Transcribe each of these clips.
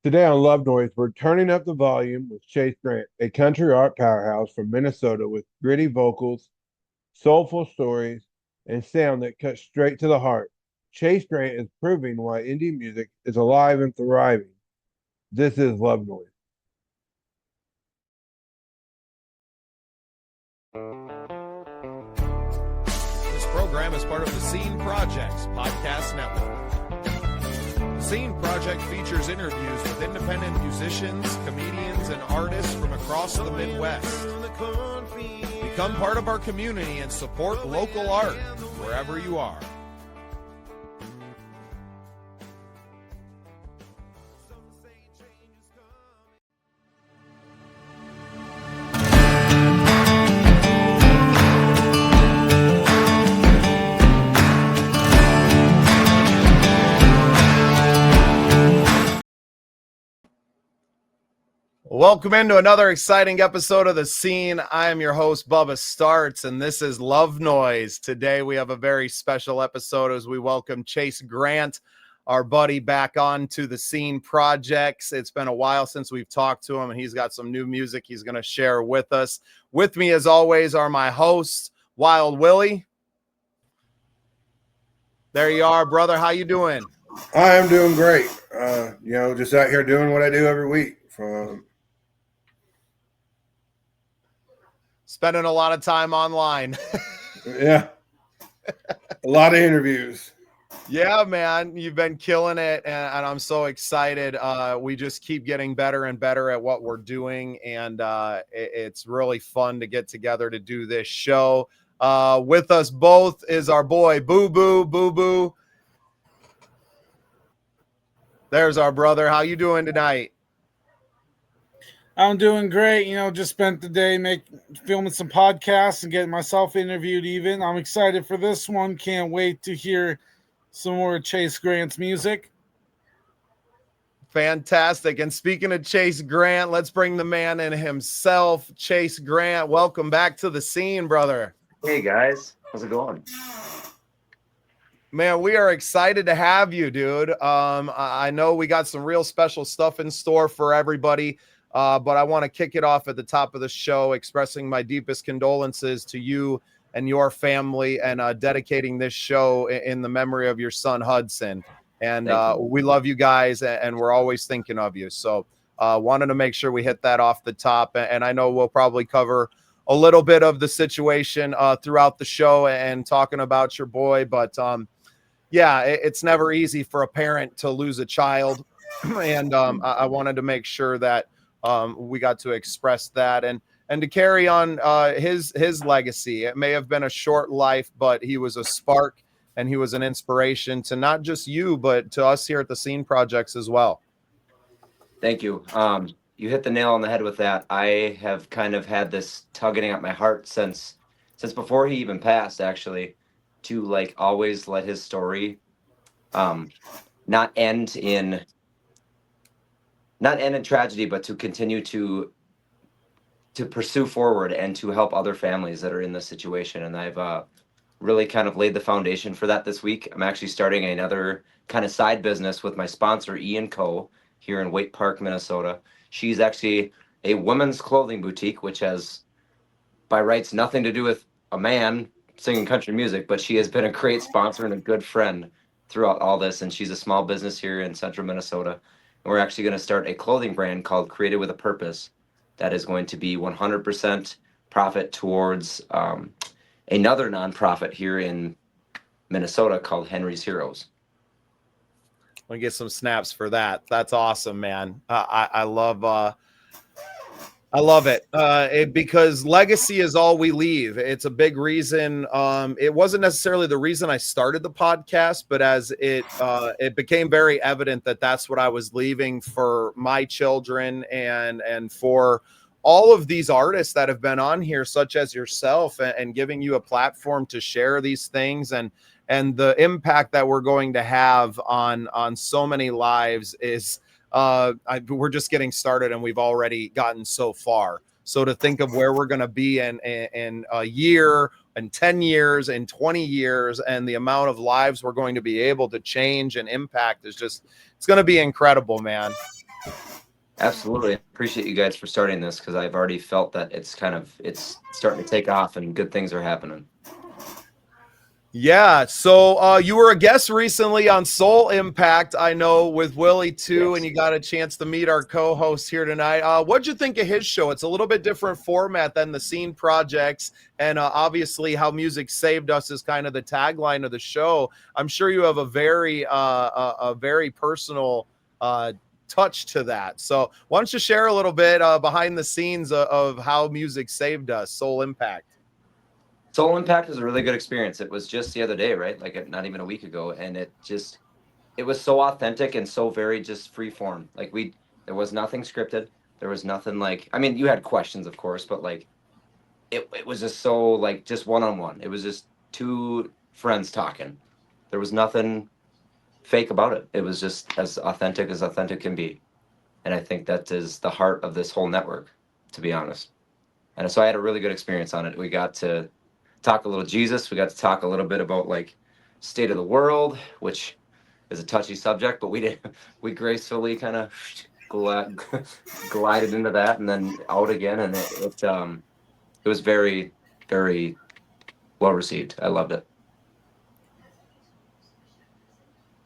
Today on Love Noise, we're turning up the volume with Chase Grant, a country art powerhouse from Minnesota with gritty vocals, soulful stories, and sound that cuts straight to the heart. Chase Grant is proving why indie music is alive and thriving. This is Love Noise. This program is part of the Scene Projects Podcast Network. The Scene Project features interviews with independent musicians, comedians, and artists from across the Midwest. Become part of our community and support local art wherever you are. Welcome into another exciting episode of The Scene. I am your host, Bubba Startz, and this is Love Noise. Today we have a very special episode as we welcome Chase Grant, our buddy, back on to the Scene Projects. It's been a while since we've talked to him, and he's got some new music he's going to share with us. With me, as always, are my hosts, Wild Willie. There you are, brother. How you doing? I am doing great. Just out here doing what I do every week. Spending a lot of time online. Yeah. A lot of interviews. Yeah, man, you've been killing it, and I'm so excited. We just keep getting better and better at what we're doing, and it's really fun to get together to do this show. With us both is our boy, Boo Boo. There's our brother. How you doing tonight? I'm doing great. Just spent the day filming some podcasts and getting myself interviewed even. I'm excited for this one. Can't wait to hear some more Chase Grant's music. Fantastic. And speaking of Chase Grant, let's bring the man in himself, Chase Grant. Welcome back to the scene, brother. Hey, guys. How's it going? Man, we are excited to have you, dude. I know we got some real special stuff in store for everybody. But I want to kick it off at the top of the show, expressing my deepest condolences to you and your family, and dedicating this show in the memory of your son, Hudson. And we love you guys, and we're always thinking of you. So wanted to make sure we hit that off the top. And I know we'll probably cover a little bit of the situation throughout the show and talking about your boy. But it's never easy for a parent to lose a child. And I wanted to make sure that we got to express that and to carry on his legacy. It may have been a short life, but he was a spark and he was an inspiration to not just you, but to us here at the Scene Projects as well. Thank you. You hit the nail on the head with that. I have kind of had this tugging at my heart since before he even passed, actually, to always let his story not end in tragedy, but to continue to pursue forward and to help other families that are in this situation. And I've really kind of laid the foundation for that this week. I'm actually starting another kind of side business with my sponsor, E & Co, here in Waite Park, Minnesota. She's actually a women's clothing boutique, which has, by rights, nothing to do with a man singing country music, but she has been a great sponsor and a good friend throughout all this. And she's a small business here in central Minnesota. And we're actually going to start a clothing brand called Created with a Purpose that is going to be 100% profit towards another nonprofit here in Minnesota called Henry's Heroes. Let me get some snaps for that. That's awesome, man. I love it because legacy is all we leave. It's a big reason. It wasn't necessarily the reason I started the podcast, but as it became very evident that that's what I was leaving for my children and for all of these artists that have been on here, such as yourself, and giving you a platform to share these things and the impact that we're going to have on so many lives is. We're just getting started and we've already gotten so far. So to think of where we're going to be in a year, in 10 years, in 20 years, and the amount of lives we're going to be able to change and impact is just, it's going to be incredible, man. Absolutely. I appreciate you guys for starting this, because I've already felt that it's starting to take off and good things are happening. Yeah. So you were a guest recently on Soul Impact, I know, with Willie too, Yes. and you got a chance to meet our co-host here tonight. What'd you think of his show? It's a little bit different format than the Scene Projects, and obviously How Music Saved Us is kind of the tagline of the show. I'm sure you have a very personal touch to that. So why don't you share a little bit behind the scenes of How Music Saved Us, Soul Impact? Soul Impact was a really good experience. It was just the other day, right? Like not even a week ago. And it was so authentic and so very just free form. Like there was nothing scripted. There was nothing like, I mean, you had questions, of course, but like it was just so like just one-on-one. It was just two friends talking. There was nothing fake about it. It was just as authentic can be. And I think that is the heart of this whole network, to be honest. And so I had a really good experience on it. We got to talk a little Jesus. We got to talk a little bit about like state of the world, which is a touchy subject, but we gracefully kind of glided into that and then out again. And it was very, very well received. I loved it.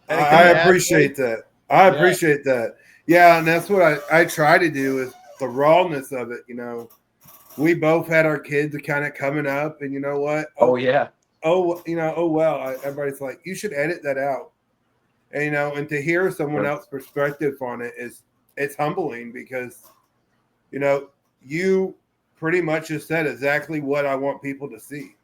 I appreciate that. I appreciate that. Yeah, and that's what I try to do is the rawness of it. You know, we both had our kids kind of coming up, and you know what? Oh yeah. Oh, you know, oh well. Everybody's like, you should edit that out, and you know, and to hear someone else's perspective on it it's humbling because, you know, you pretty much just said exactly what I want people to see.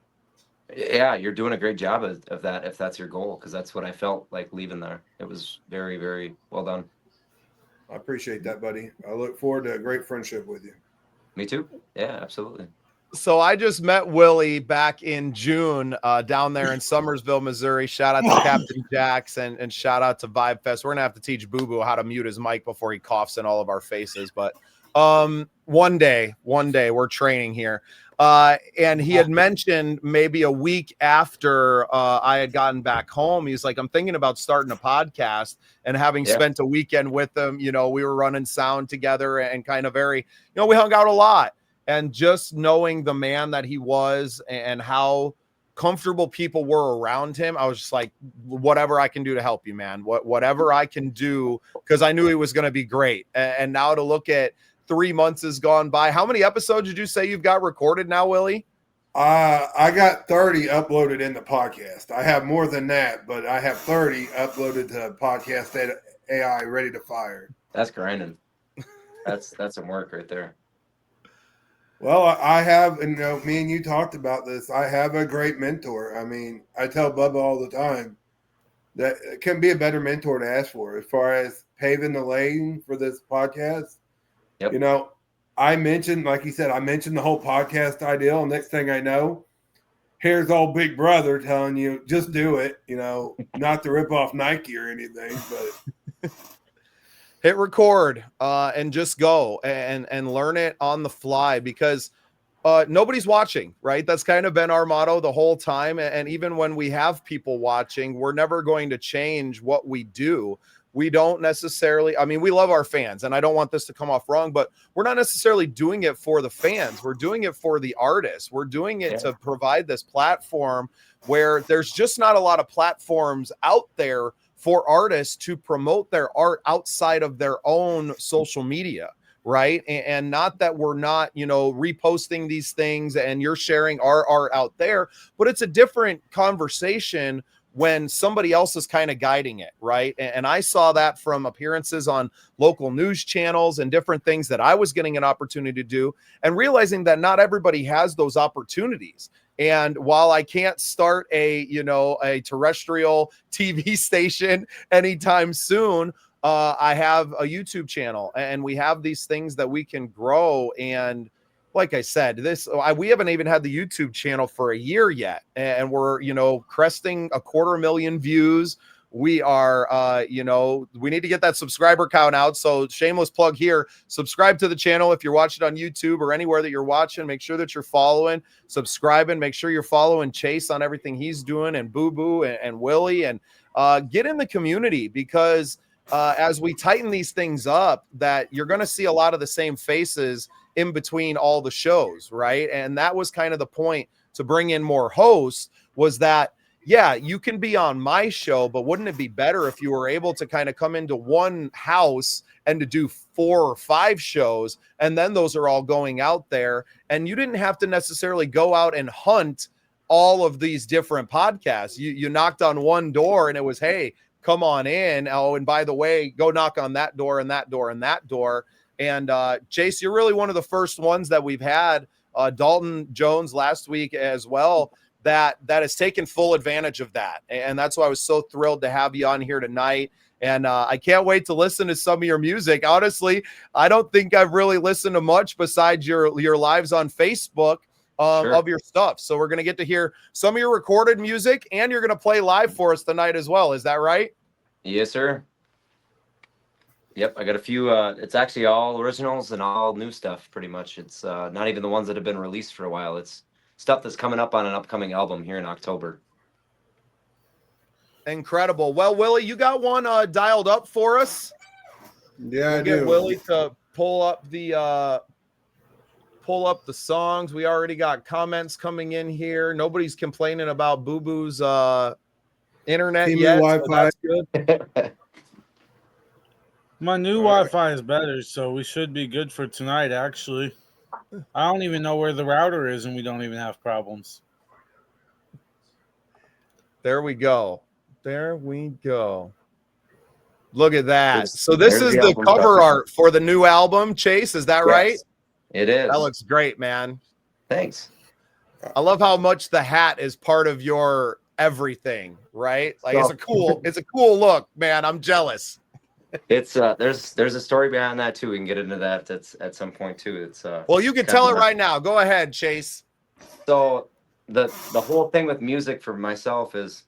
Yeah, you're doing a great job of that, if that's your goal, because that's what I felt like leaving there. It was very, very well done. I appreciate that, buddy. I look forward to a great friendship with you. Me too. Yeah, absolutely. So I just met Willie back in June down there in Summersville, Missouri. Shout out to Captain Jax and shout out to Vibe Fest. We're gonna have to teach Boo Boo how to mute his mic before he coughs in all of our faces. But one day we're training here. And he had mentioned maybe a week after I had gotten back home, he's like, I'm thinking about starting a podcast. And having spent a weekend with him, you know, we were running sound together and kind of very, you know, we hung out a lot. And just knowing the man that he was and how comfortable people were around him, I was just like, whatever I can do to help you, man, whatever I can do, because I knew he was going to be great. And now to look at 3 months has gone by. How many episodes did you say you've got recorded now, Willie? I got 30 uploaded in the podcast. I have more than that, but I have 30 uploaded to Podcast AI ready to fire. That's grinding. That's some work right there. Well, I have, and you know, me and you talked about this. I have a great mentor. I mean, I tell Bubba all the time that it can be a better mentor to ask for as far as paving the lane for this podcast. Yep. You know, I mentioned, like he said, I mentioned the whole podcast ideal. And next thing I know, here's old Big Brother telling you, just do it. You know, not to rip off Nike or anything, but hit record and just go and learn it on the fly, because nobody's watching, right? That's kind of been our motto the whole time. And even when we have people watching, we're never going to change what we do. We don't necessarily, I mean, we love our fans, and I don't want this to come off wrong, but we're not necessarily doing it for the fans. We're doing it for the artists. We're doing it to provide this platform where there's just not a lot of platforms out there for artists to promote their art outside of their own social media, right? And not that we're not, you know, reposting these things and you're sharing our art out there, but it's a different conversation when somebody else is kind of guiding it, right? And I saw that from appearances on local news channels and different things that I was getting an opportunity to do, and realizing that not everybody has those opportunities. And while I can't start a terrestrial TV station anytime soon, I have a YouTube channel, and we have these things that we can grow. And like I said, we haven't even had the YouTube channel for a year yet, and we're, you know, cresting 250,000 views. We are, we need to get that subscriber count out. So shameless plug here, subscribe to the channel. If you're watching on YouTube or anywhere that you're watching, make sure that you're following, subscribing, make sure you're following Chase on everything he's doing, and Boo Boo and Willie, and get in the community, because as we tighten these things up, that you're going to see a lot of the same faces in between all the shows, right? And that was kind of the point to bring in more hosts, was that, yeah, you can be on my show, but wouldn't it be better if you were able to kind of come into one house and to do 4 or 5 shows, and then those are all going out there, and you didn't have to necessarily go out and hunt all of these different podcasts. You knocked on one door and it was, hey, come on in. Oh, and by the way, go knock on that door and that door and that door. And Chase, you're really one of the first ones that we've had, Dalton Jones last week as well, that has taken full advantage of that. And that's why I was so thrilled to have you on here tonight. And I can't wait to listen to some of your music. Honestly, I don't think I've really listened to much besides your lives on Facebook of your stuff. So we're going to get to hear some of your recorded music, and you're going to play live for us tonight as well. Is that right? Yes, sir. Yep, I got a few. It's actually all originals and all new stuff, pretty much. It's not even the ones that have been released for a while. It's stuff that's coming up on an upcoming album here in October. Incredible. Well, Willie, you got one dialed up for us? Yeah, I get do. Willie to pull up the songs. We already got comments coming in here. Nobody's complaining about Boo Boo's internet Team yet. Wi-Fi. So that's good. My new Wi-Fi is better, so we should be good for tonight, actually. I don't even know where the router is, and we don't even have problems. There we go. There we go. Look at that. So this is the cover art for the new album, Chase. Is that right? It is. That looks great, man. Thanks. I love how much the hat is part of your everything, right? Like it's a cool look, man. I'm jealous. It's there's a story behind that too. We can get into that at some point too. It's well, you can tell it right now. Go ahead, Chase. So the whole thing with music for myself is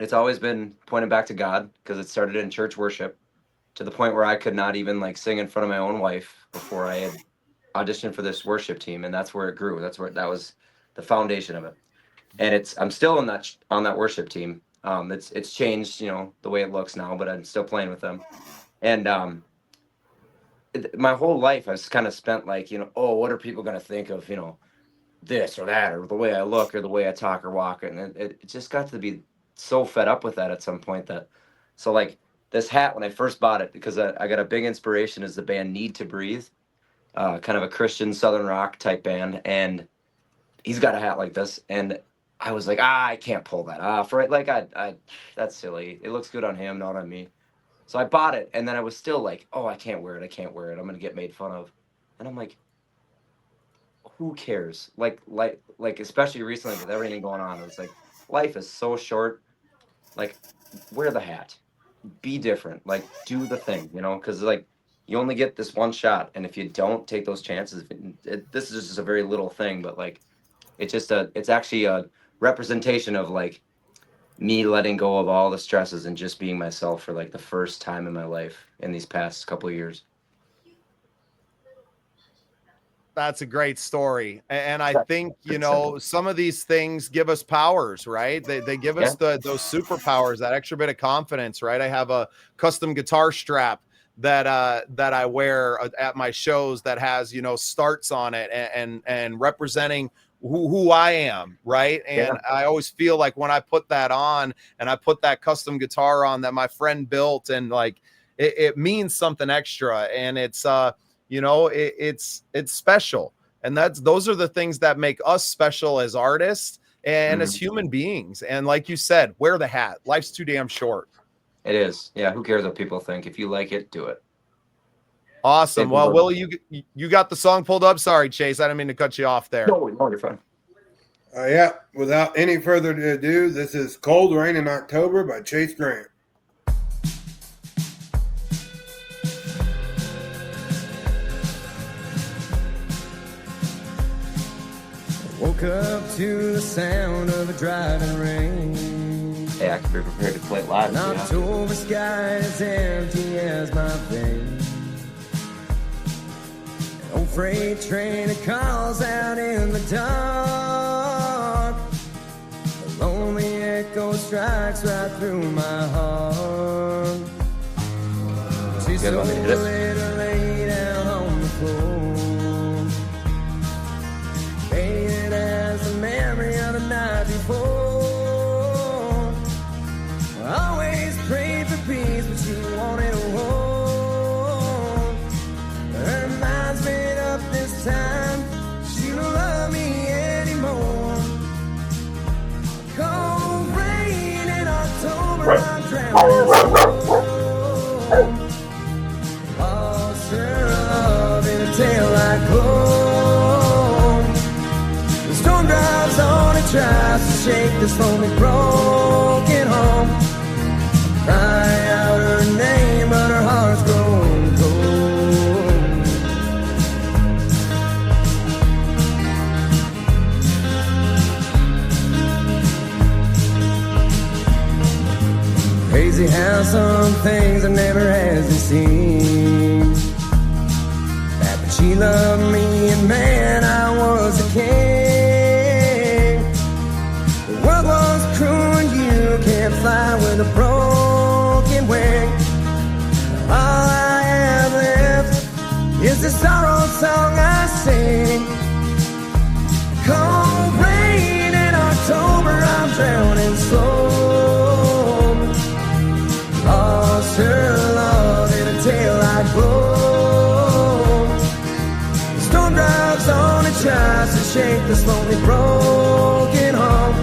it's always been pointed back to God, because it started in church worship to the point where I could not even like sing in front of my own wife before I had auditioned for this worship team, and that's where it grew. That was the foundation of it. And I'm still on that worship team. It's changed, the way it looks now, but I'm still playing with them. And my whole life I've kind of spent like, what are people going to think of, this or that, or the way I look or the way I talk or walk. And it just got to be so fed up with that at some point so like this hat, when I first bought it, because I got a big inspiration, is the band Need to Breathe, kind of a Christian Southern rock type band. And he's got a hat like this. And I was like, I can't pull that off, right? Like, that's silly. It looks good on him, not on me. So I bought it, and then I was still like, oh, I can't wear it. I'm going to get made fun of. And I'm like, who cares? Like, especially recently with everything going on, it's like, life is so short. Like, wear the hat. Be different. Like, do the thing, because, like, you only get this one shot, and if you don't take those chances, this is just a very little thing, but, like, it's actually a representation of like me letting go of all the stresses and just being myself for like the first time in my life in these past couple of years. That's a great story. And I think, some of these things give us powers, right? They give us those superpowers, that extra bit of confidence, right? I have a custom guitar strap that I wear at my shows that has, Startz on it and representing who I am, right? And I always feel like when I put that on and I put that custom guitar on that my friend built, and like it means something extra, and it's it's special. And those are the things that make us special as artists and as human beings. And like you said, wear the hat. Life's too damn short. It is. Yeah, who cares what people think? If you like it, do it. Awesome. Well, Willie, you got the song pulled up. Sorry, Chase, I didn't mean to cut you off there. No, you're fine. Yeah, without any further ado, this is Cold Rain in October by Chase Grant. Woke up to the sound of a driving rain. Hey, I can be prepared to play it live. An October sky as empty as my veins. An old freight train that calls out in the dark. A lonely echo strikes right through my heart. guys want me to hit it? Let her lay down on the floor. Faded as the memory of the night before. Always prayed for peace, but she wanted a war. Her mind's made up this time. She don't love me anymore. Cold rain in October, I'm drowning slow. Lost her love in a tail-light glow. The storm drives on and tries to shake this lonely broken home. Cry out her name, but her heart's grown cold. Crazy how some things I never has been seen. But she loved me, and man, I was a king. The world was cruel, and you can't fly with a broken wing. All I have left is the sorrow song I sing. Cold rain in October, I'm drowning slow. Lost her love in a tail-light glow. The storm drives on and tries to shake this lonely broken home.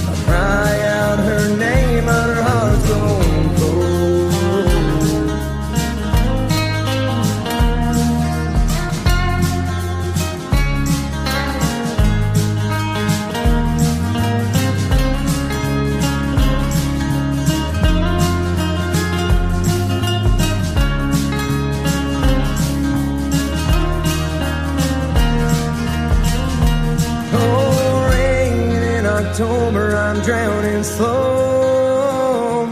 I cry out her name, but her heart's grown cold. Cold rain in October, I'm drowning slow.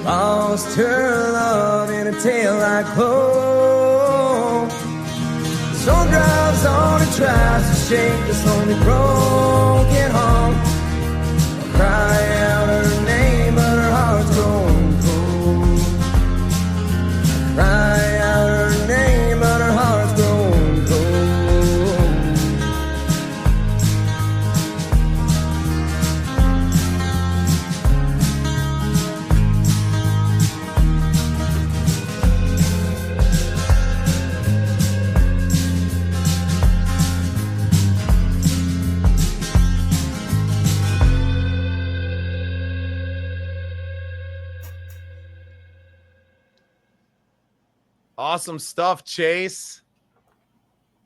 Lost her love in a tail-light glow. The storm drives on and tries to shake this lonely broken home. I cry out her name, but her heart's grown cold. I cry out her name, but her heart's grown cold. Awesome stuff, Chase.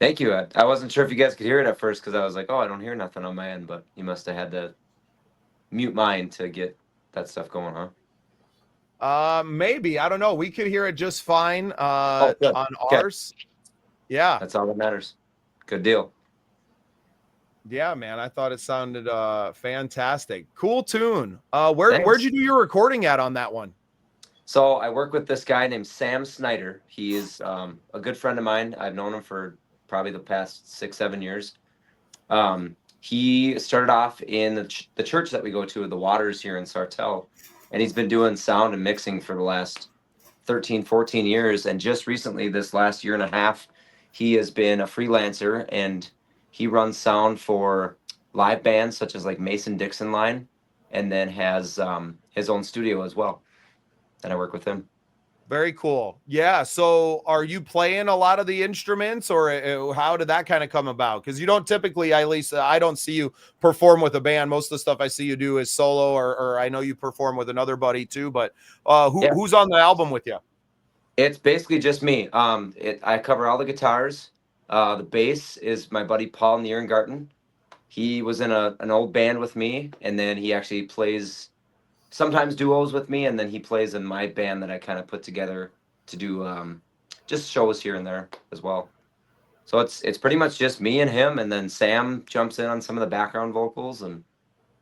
Thank you. I wasn't sure if you guys could hear it at first because I was like, oh, I don't hear nothing on my end, but you must have had to mute mine to get that stuff going, huh? Maybe. I don't know. We could hear it just fine Good. on Okay. ours. Yeah. That's all that matters. Good deal. Yeah, man. I thought it sounded fantastic. Cool tune. Where'd Thanks. you do your recording at on that one? So I work with this guy named Sam Snyder. He is a good friend of mine. I've known him for probably the past 6-7 years. He started off in the church that we go to, the Waters here in Sartell, and he's been doing sound and mixing for the last 13-14 years. And just recently, this last year and a half, he has been a freelancer, and he runs sound for live bands such as like Mason Dixon Line, and then has his own studio as well. And I work with him. Very cool. Yeah. So are you playing a lot of the instruments, or how did that kind of come about? Because you don't typically, at least I don't see you perform with a band. Most of the stuff I see you do is solo, or I know you perform with another buddy too, but who's on the album with you? It's basically just me. I cover all the guitars. The bass is my buddy Paul Nierengarten. He was in an old band with me, and then he actually plays sometimes duos with me, and then he plays in my band that I kind of put together to do just shows here and there as well. So it's pretty much just me and him, and then Sam jumps in on some of the background vocals and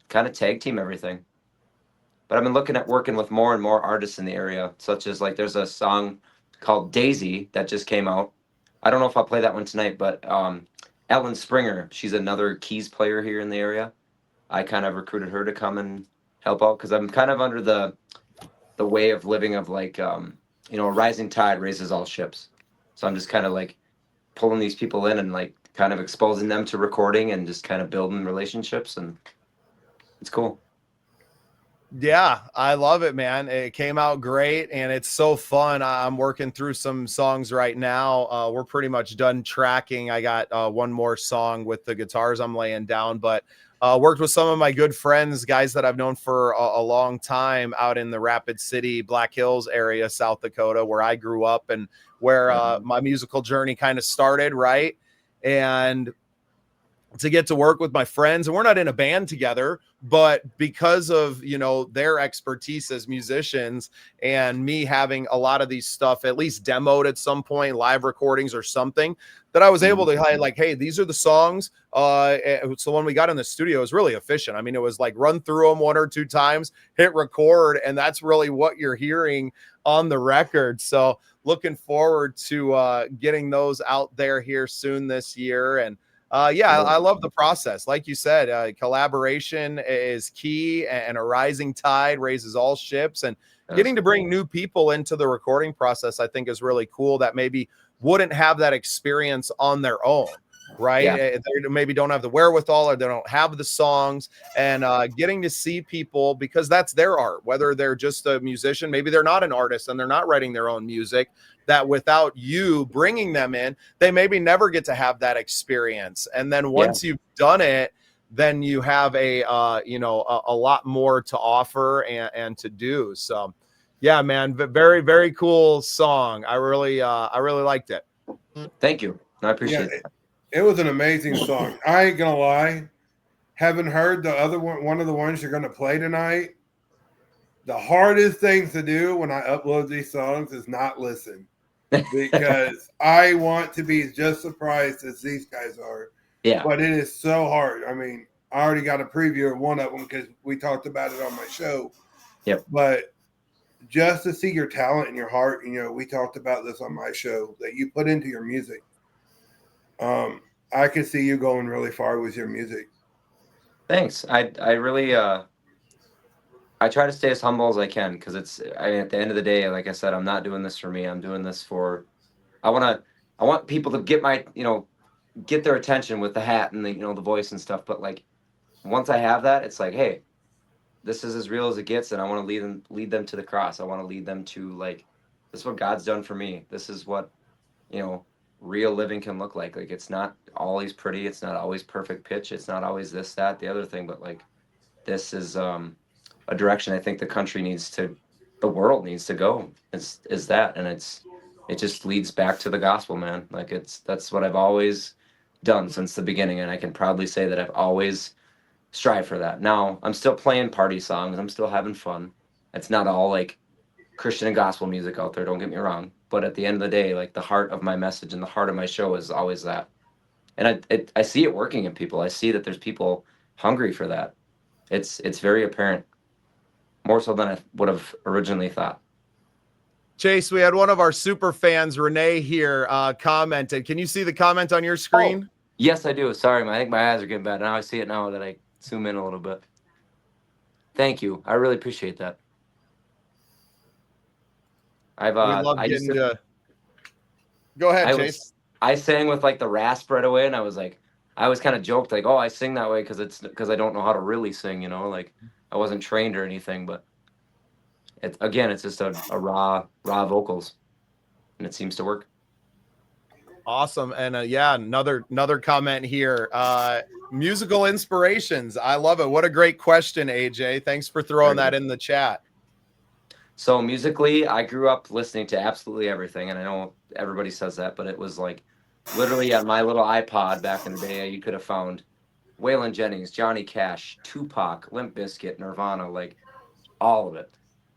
kind of tag team everything. But I've been looking at working with more and more artists in the area, such as like there's a song called Daisy that just came out. I don't know if I'll play that one tonight, but Ellen Springer, she's another keys player here in the area. I kind of recruited her to come and help out because I'm kind of under the way of living of like a rising tide raises all ships. So I'm just kind of like pulling these people in and like kind of exposing them to recording and just kind of building relationships, and it's cool. Yeah, I love it, man. It came out great and it's so fun. I'm working through some songs right now. We're pretty much done tracking. I got one more song with the guitars I'm laying down, but worked with some of my good friends, guys that I've known for a long time out in the Rapid City, Black Hills area, South Dakota, where I grew up and where my musical journey kind of started, right? And to get to work with my friends, and we're not in a band together, but because of their expertise as musicians and me having a lot of these stuff at least demoed at some point, live recordings or something, that I was able to like, hey, these are the songs. So when we got in the studio, it was really efficient. I mean, it was like run through them 1 or 2 times, hit record, and that's really what you're hearing on the record. So looking forward to getting those out there here soon this year. And I love the process. Like you said, collaboration is key, and a rising tide raises all ships. And getting to bring new people into the recording process, I think, is really cool that maybe wouldn't have that experience on their own, right? Yeah. They maybe don't have the wherewithal or they don't have the songs, and getting to see people, because that's their art, whether they're just a musician, maybe they're not an artist and they're not writing their own music, that without you bringing them in, they maybe never get to have that experience. And then once you've done it, then you have a lot more to offer and to do. So yeah, man, very, very cool song. I really liked it. Thank you. I appreciate it. It was an amazing song. I ain't gonna lie. Haven't heard the other one of the ones you're gonna play tonight. The hardest things to do when I upload these songs is not listen, because I want to be just surprised as these guys are. Yeah. But it is so hard. I mean, I already got a preview of one of them because we talked about it on my show. Yep. But just to see your talent and your heart, we talked about this on my show, that you put into your music. I can see you going really far with your music. Thanks. I really I try to stay as humble as I can, because at the end of the day, like I said, I'm not doing this for me. I'm doing this for I want people to get get their attention with the hat and the voice and stuff. But like, once I have that, it's like, hey, this is as real as it gets, and I want to lead them to the cross. I want to lead them to, like, this is what God's done for me. This is what real living can look like. Like, it's not always pretty. It's not always perfect pitch. It's not always this, that, the other thing. But like, this is a direction I think the world needs to go. Is that, and it just leads back to the gospel, man. Like, that's what I've always done since the beginning, and I can proudly say that I've always strived for that. Now I'm still playing party songs. I'm still having fun. It's not all like Christian and gospel music out there, don't get me wrong. But at the end of the day, like, the heart of my message and the heart of my show is always that. And I see it working in people. I see that there's people hungry for that. It's very apparent, more so than I would have originally thought. Chase, we had one of our super fans, Renee, here commented. Can you see the comment on your screen? Oh, yes, I do. Sorry, I think my eyes are getting bad. Now I see it now that I zoom in a little bit. Thank you. I really appreciate that. We love getting to... Go ahead, Chase. I sang with like the rasp right away, and I was kind of joked like, oh, I sing that way because I don't know how to really sing, like I wasn't trained or anything, but it's just a raw vocals, and it seems to work. Awesome. And another comment here. Musical inspirations. I love it. What a great question, AJ. Thanks for throwing that in the chat. So musically, I grew up listening to absolutely everything, and I know everybody says that, but it was like literally on my little iPod back in the day, you could have found Waylon Jennings, Johnny Cash, Tupac, Limp Bizkit, Nirvana, like all of it.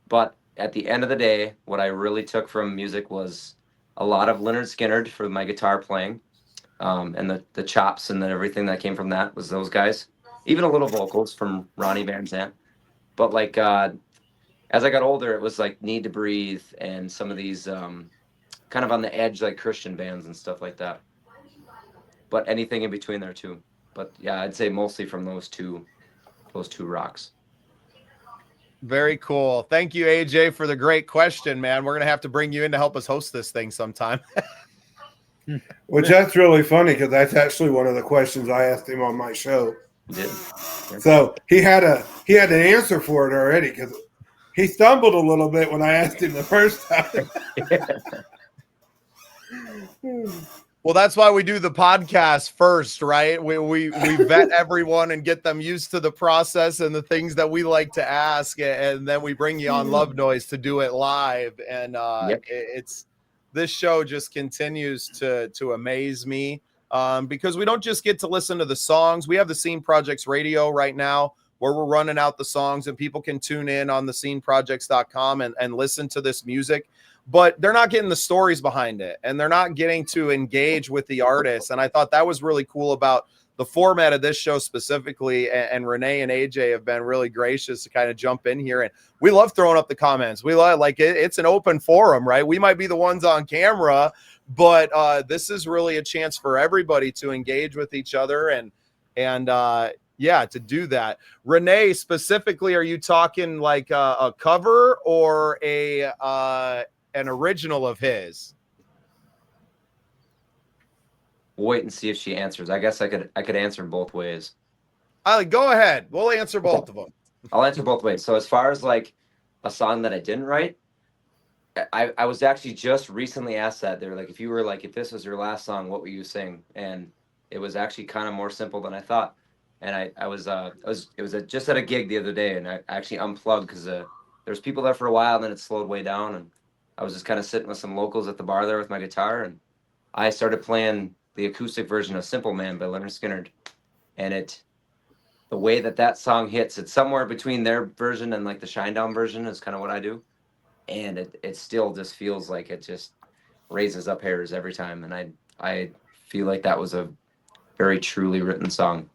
But at the end of the day, what I really took from music was a lot of Lynyrd Skynyrd for my guitar playing, and the chops and everything that came from that was those guys. Even a little vocals from Ronnie Van Zant. But like, as I got older, it was like Need to Breathe and some of these kind of on the edge, like Christian bands and stuff like that. But anything in between there too. But yeah, I'd say mostly from those two rocks. Very cool. Thank you, AJ, for the great question, man. We're going to have to bring you in to help us host this thing sometime. Which that's really funny because that's actually one of the questions I asked him on my show. You did. So he had an answer for it already because he stumbled a little bit when I asked him the first time. Well, that's why we do the podcast first, right? We vet everyone and get them used to the process and the things that we like to ask, and then we bring you on Love Noise to do it live. And it's this show just continues to amaze me because we don't just get to listen to the songs. We have the Scene Projects Radio right now where we're running out the songs, and people can tune in on the sceneprojects.com and listen to this music. But they're not getting the stories behind it, and they're not getting to engage with the artists. And I thought that was really cool about the format of this show specifically. And Renee and AJ have been really gracious to kind of jump in here. And we love throwing up the comments. We love, like, it's an open forum, right? We might be the ones on camera, but this is really a chance for everybody to engage with each other and to do that. Renee, specifically, are you talking like a cover or an original of his? Wait and see if she answers. I guess I could answer both ways. Go ahead. We'll answer both of them. I'll answer both ways. So as far as like a song that I didn't write, I was actually just recently asked that. They were like, if this was your last song, what would you sing? And it was actually kind of more simple than I thought. And I was just at a gig the other day, and I actually unplugged because there was people there for a while, and then it slowed way down, and I was just kind of sitting with some locals at the bar there with my guitar, and I started playing the acoustic version of Simple Man by Leonard Skinner. And the way that song hits, it's somewhere between their version and like the Shinedown version is kind of what I do. And it still just feels like it just raises up hairs every time. And I feel like that was a very truly written song.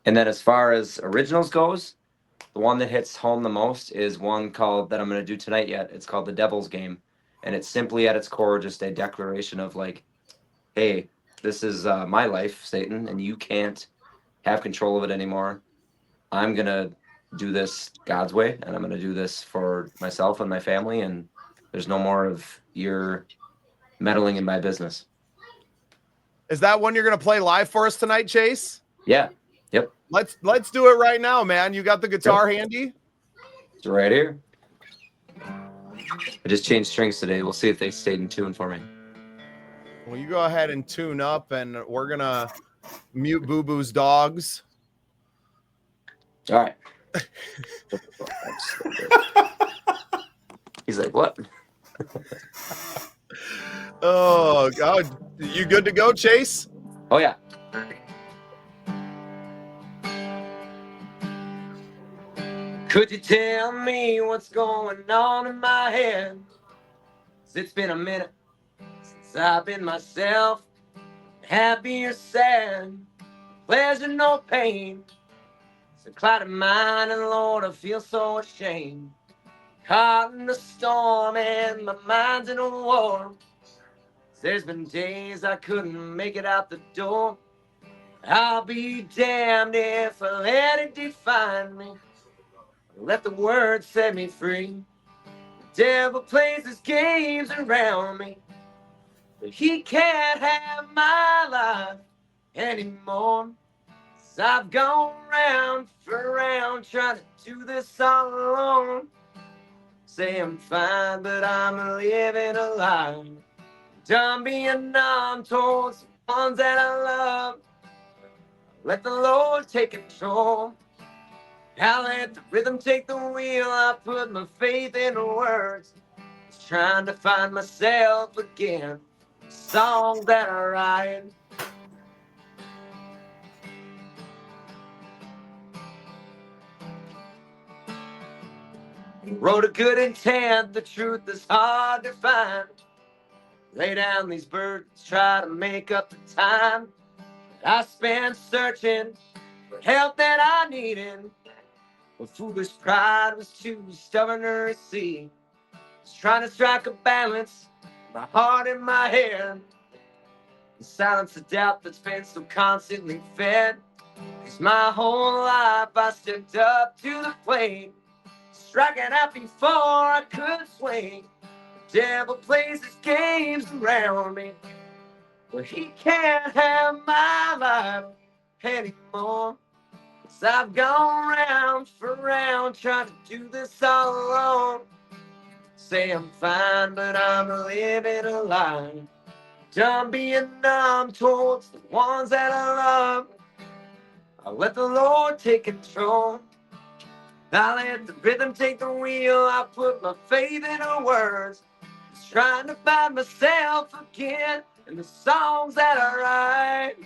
And then as far as originals goes, the one that hits home the most is one called that I'm going to do tonight yet. It's called The Devil's Game. And it's simply at its core just a declaration of like, hey, this is my life, Satan, and you can't have control of it anymore. I'm going to do this God's way, and I'm going to do this for myself and my family, and there's no more of your meddling in my business. Is that one you're going to play live for us tonight, Chase? Yeah. Yep. Let's do it right now, man. You got the guitar handy? It's right here. I just changed strings today. We'll see if they stayed in tune for me. Well, you go ahead and tune up, and we're going to mute Boo Boo's dogs. All right. He's like, what? Oh, God. You good to go, Chase? Oh, yeah. Could you tell me what's going on in my head? 'Cause it's been a minute since I've been myself. Happy or sad, pleasure, no pain. It's a cloud of mine, and Lord, I feel so ashamed. Caught in the storm, and my mind's in a war. There's been days I couldn't make it out the door. I'll be damned if I let it define me. Let the word set me free. The devil plays his games around me, but he can't have my life anymore. 'Cause I've gone round for round trying to do this all alone. Say I'm fine, but I'm living a lie. Done being numb towards the ones that I love. Let the Lord take control. I let the rhythm take the wheel. I put my faith into words. Just trying to find myself again. Song that I write. Wrote a good intent. The truth is hard to find. Lay down these burdens. Try to make up the time I spent searching for help that I needed. But foolish pride was too stubborn to receive. Just trying to strike a balance, my heart and my head. And silence the doubt that's been so constantly fed. 'Cause my whole life I stepped up to the plate. Just striking out before I could swing. The devil plays his games around me, but he can't have my life anymore. 'Cause I've gone round for round trying to do this all alone. Say I'm fine, but I'm living a lie. Done being numb towards the ones that I love. I let the Lord take control. I let the rhythm take the wheel. I put my faith in her words. Just trying to find myself again in the songs that I write.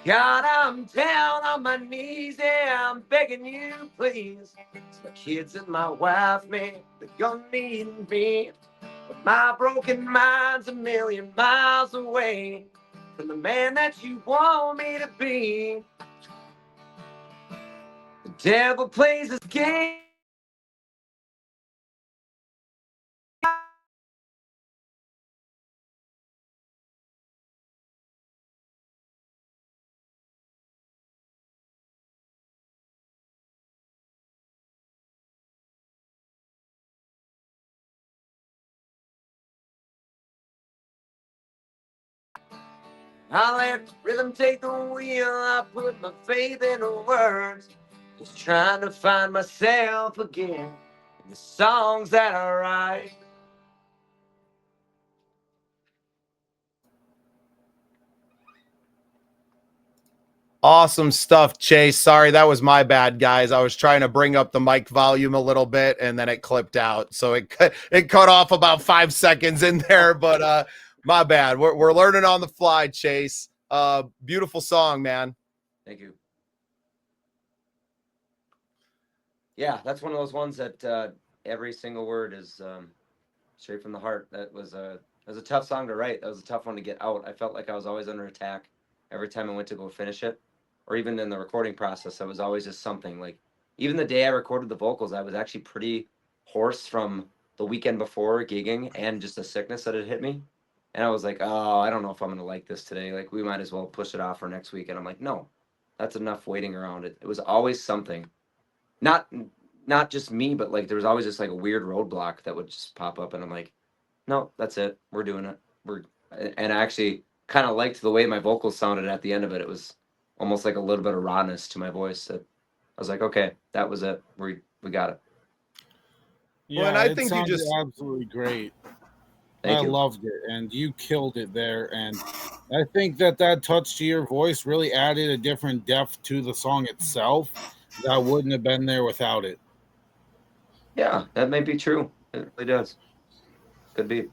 God, I'm down on my knees, yeah, I'm begging you, please. It's my kids and my wife, man, they're gonna need me. But my broken mind's a million miles away from the man that you want me to be. The devil plays his game. I let the rhythm take the wheel. I put my faith in the words. Just trying to find myself again in the songs that I write. Awesome stuff, Chase. Sorry, that was my bad, guys. I was trying to bring up the mic volume a little bit and then it clipped out. So it cut off about 5 seconds in there, but my bad. We're learning on the fly, Chase. Beautiful song, man. Thank you. Yeah, that's one of those ones that every single word is straight from the heart. That was a tough song to write. That was a tough one to get out. I felt like I was always under attack every time I went to go finish it, or even in the recording process. I was always just something like, even the day I recorded the vocals, I was actually pretty hoarse from the weekend before gigging and just a sickness that had hit me. And I was like, oh, I don't know if I'm going to like this today. Like, we might as well push it off for next week. And I'm like, no, that's enough waiting around. It was always something. Not just me, but like there was always just like a weird roadblock that would just pop up, and I'm like, no, that's it. We're doing it. And I actually kind of liked the way my vocals sounded at the end of it. It was almost like a little bit of rawness to my voice. That I was like, okay, that was it. We got it. Yeah, Well, and I it think you sounded just absolutely great. Thank I you. loved it, and you killed it there. And I think that touch to your voice really added a different depth to the song itself that wouldn't have been there without it. Yeah, that may be true. It really does. Could be.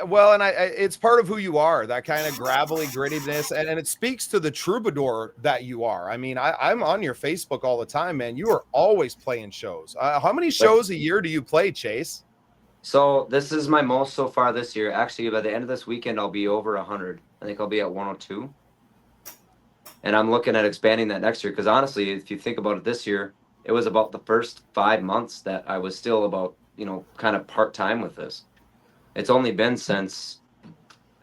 well, and it's part of who you are, that kind of gravelly grittiness, and it speaks to the troubadour that you are. I mean, I'm on your Facebook all the time, man. You are always playing shows. How many shows a year do you play, Chase? So this is my most so far this year. Actually, by the end of this weekend, I'll be over 100. I think I'll be at 102. And I'm looking at expanding that next year, because honestly, if you think about it, this year, it was about the first 5 months that I was still about, kind of part-time with this. It's only been since,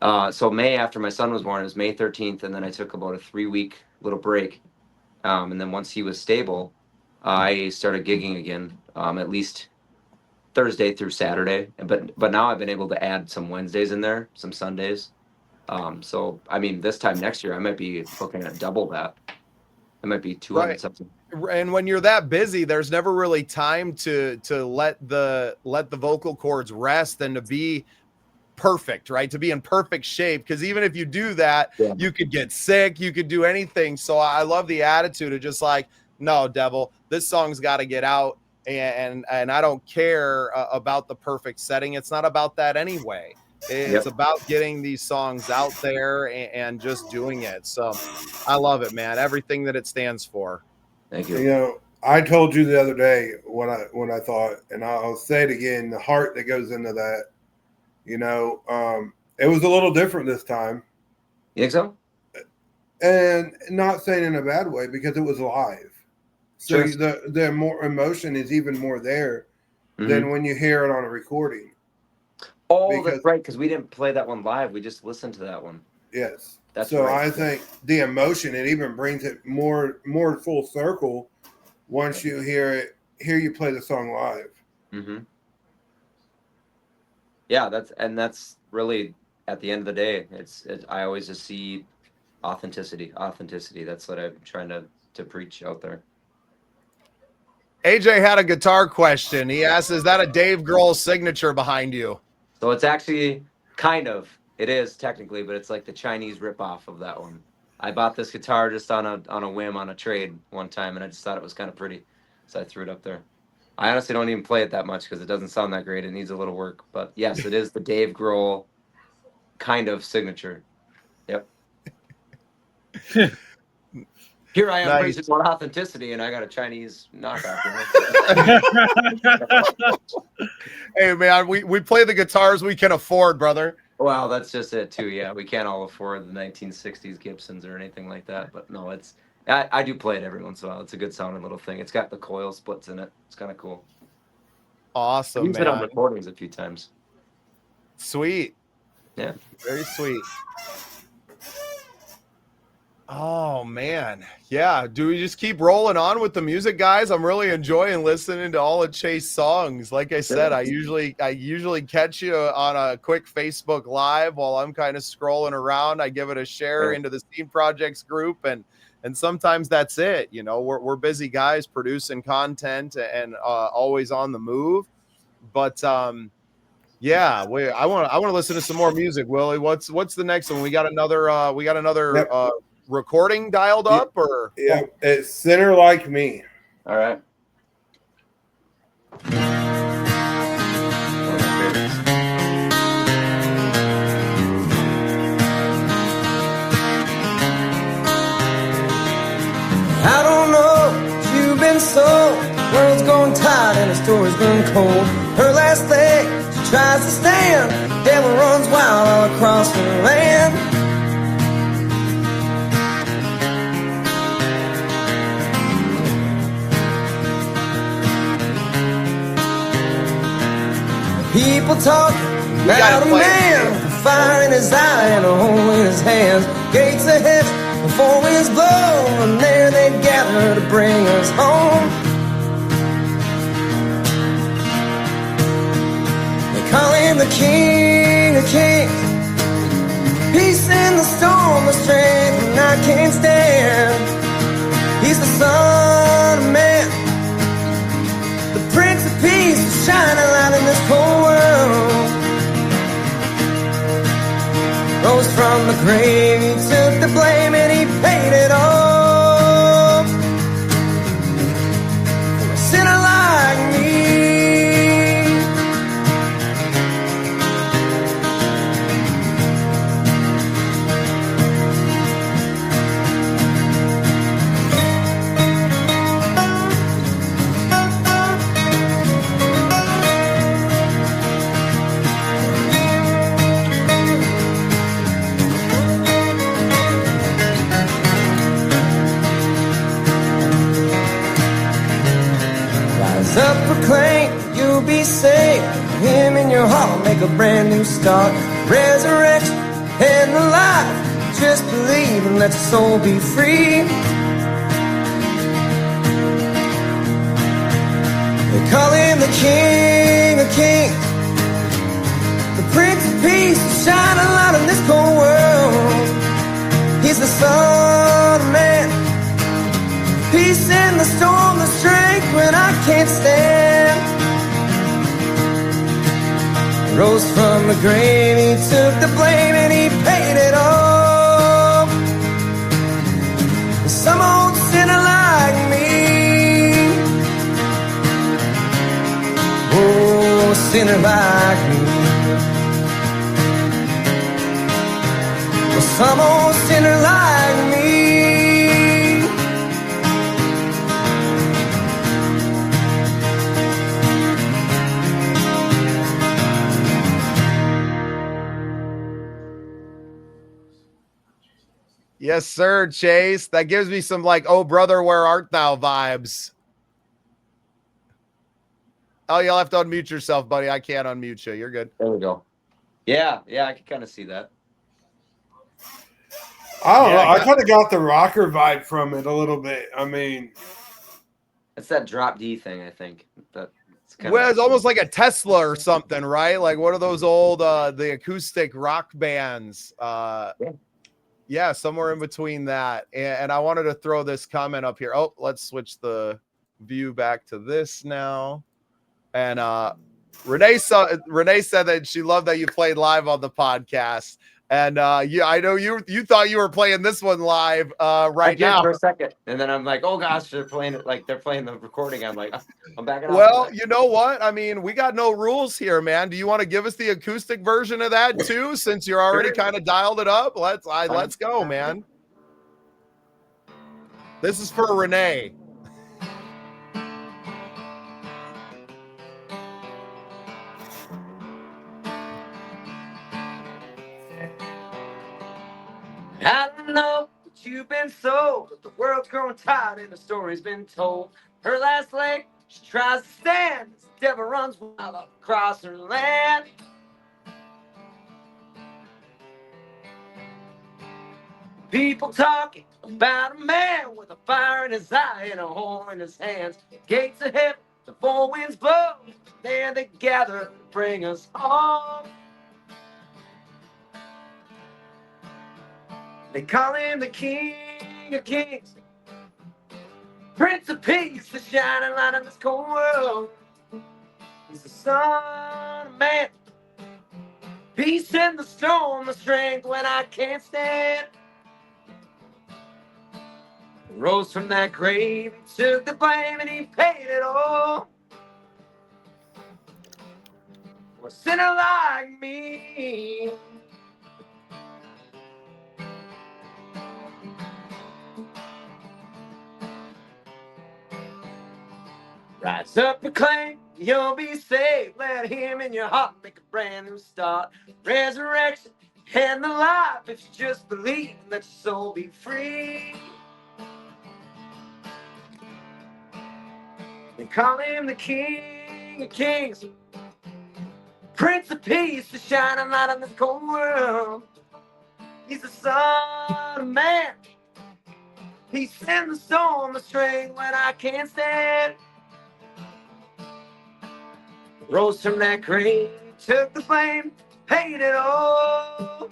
so May, after my son was born, it was May 13th, and then I took about a 3-week little break. And then once he was stable, I started gigging again, at least Thursday through Saturday. But now I've been able to add some Wednesdays in there, some Sundays. So I mean, this time next year, I might be looking at double that. It might be 200 Right. something. And when you're that busy, there's never really time to let the vocal cords rest and to be perfect, right? To be in perfect shape. Because even if you do that, Yeah. you could get sick, you could do anything. So I love the attitude of just like, no, devil, this song's got to get out, and I don't care about the perfect setting. It's not about that anyway. It's about getting these songs out there and just doing it. So I love it, man. Everything that it stands for. Thank you. You know, I told you the other day what I thought, and I'll say it again: the heart that goes into that. It was a little different this time. You think so? And not saying in a bad way, because it was live. So Sure. the more emotion is even more there than when you hear it on a recording. Oh, that's right, because we didn't play that one live. We just listened to that one. Yes. That's so right. I think the emotion, it even brings it more full circle once you hear you play the song live. Mm-hmm. Yeah, that's really, at the end of the day, it's I always just see authenticity. That's what I'm trying to preach out there. AJ had a guitar question. He asked, is that a Dave Grohl signature behind you? So it's actually it is technically, but it's like the Chinese ripoff of that one. I bought this guitar just on a whim on a trade one time, and I just thought it was kind of pretty, so I threw it up there. I honestly don't even play it that much because it doesn't sound that great. It needs a little work, but yes, it is the Dave Grohl kind of signature. Yep. Here I am Nice. preaching about authenticity, and I got a Chinese knockoff. Hey man, we play the guitars we can afford, brother. Well, that's just it too. Yeah, we can't all afford the 1960s Gibsons or anything like that. But no, I do play it every once in a while. It's a good sounding little thing. It's got the coil splits in it. It's kind of cool. Awesome, I've used it on man. recordings a few times. Sweet. Yeah. Very sweet. Oh man. Yeah. Do we just keep rolling on with the music, guys? I'm really enjoying listening to all of Chase songs. Like I said, I usually catch you on a quick Facebook Live while I'm kind of scrolling around. I give it a share into the Steam Projects group, and sometimes that's it. You know, we're busy guys producing content and always on the move. But yeah, I want to listen to some more music, Willie. What's the next one? We got another Yep. Recording dialed up, or Yeah, it's Sinner Like Me. All right. One of my favorites. I don't know, you've been sold. World's going tight and the story's going cold. Her last leg, she tries to stand. Devil runs wild all across the land. People talk about a man, fire in his eye and a hole in his hands. Gates of heaven before winds blow, and there they gather to bring us home. They call him the King of Kings. Peace in the storm, the strength when I can't stand. He's the Son of Man, the Prince of Peace, shining light in this cold world. Rose from the grave, he took the blame and he paid it all. For a sinner like me. Up, proclaim, you'll be saved. Him in your heart, make a brand new start. Resurrection and the life. Just believe and let your soul be free. They call him the King of Kings, the Prince of Peace, shine a light in this cold world. He's the Son of Man. Peace in the storm, the strength when I can't stand. Rose from the grave, he took the blame and he paid it all. Some old sinner like me, oh, sinner like me. Well, some old sinner like me. yes, sir, Chase. That gives me some like, oh brother, where art thou vibes. Oh, you'll have to unmute yourself, buddy. I can't unmute you. You're good. There we go. Yeah, I can kind of see that. I don't know. Yeah, I kind of got the rocker vibe from it a little bit. I mean, It's that drop D thing, I think. It's well, it's almost like a Tesla or something, right? Like one of those old the acoustic rock bands. Yeah, somewhere in between that. And I wanted to throw this comment up here. Oh, let's switch the view back to this now. And Renee said that she loved that you played live on the podcast. And I know you thought you were playing this one live right now for a second, and then I'm like, oh gosh, they're playing it like they're playing the recording. I'm like, I'm backing off. Well, you know what? I mean, we got no rules here, man. Do you want to give us the acoustic version of that too, since you're already kind of dialed it up? Let's go, man. This is for Renee. I don't know what you've been sold, but the world's growing tired and the story's been told. Her last leg, she tries to stand as the devil runs wild across her land. People talking about a man with a fire in his eye and a hole in his hands. Gates of heaven, the four winds blow, there they gather to bring us home. They call him the King of Kings, Prince of Peace, the shining light of this cold world. He's the Son of Man, peace in the storm, the strength when I can't stand. Rose from that grave, he took the blame and he paid it all. For a sinner like me. Rise up, proclaim, you'll be saved. Let him in your heart make a brand new start. Resurrection and the life, if you just believe, let your soul be free. They call him the King of Kings, Prince of Peace, the shining light of this cold world. He's the Son of Man, peace in the storm, the strength when I can't stand. Rose from that grave, took the blame, paid it all.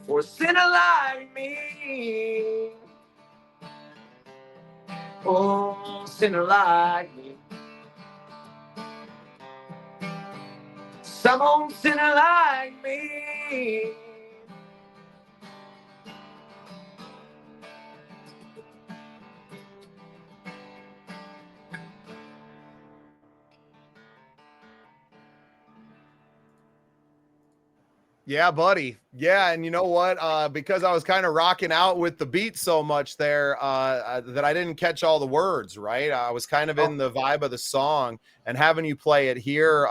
For a sinner like me. Oh, sinner like me. Some old sinner like me. Yeah, buddy. Yeah, and you know what? Because I was kind of rocking out with the beat so much there that I didn't catch all the words, right? I was kind of in the vibe of the song, and having you play it here,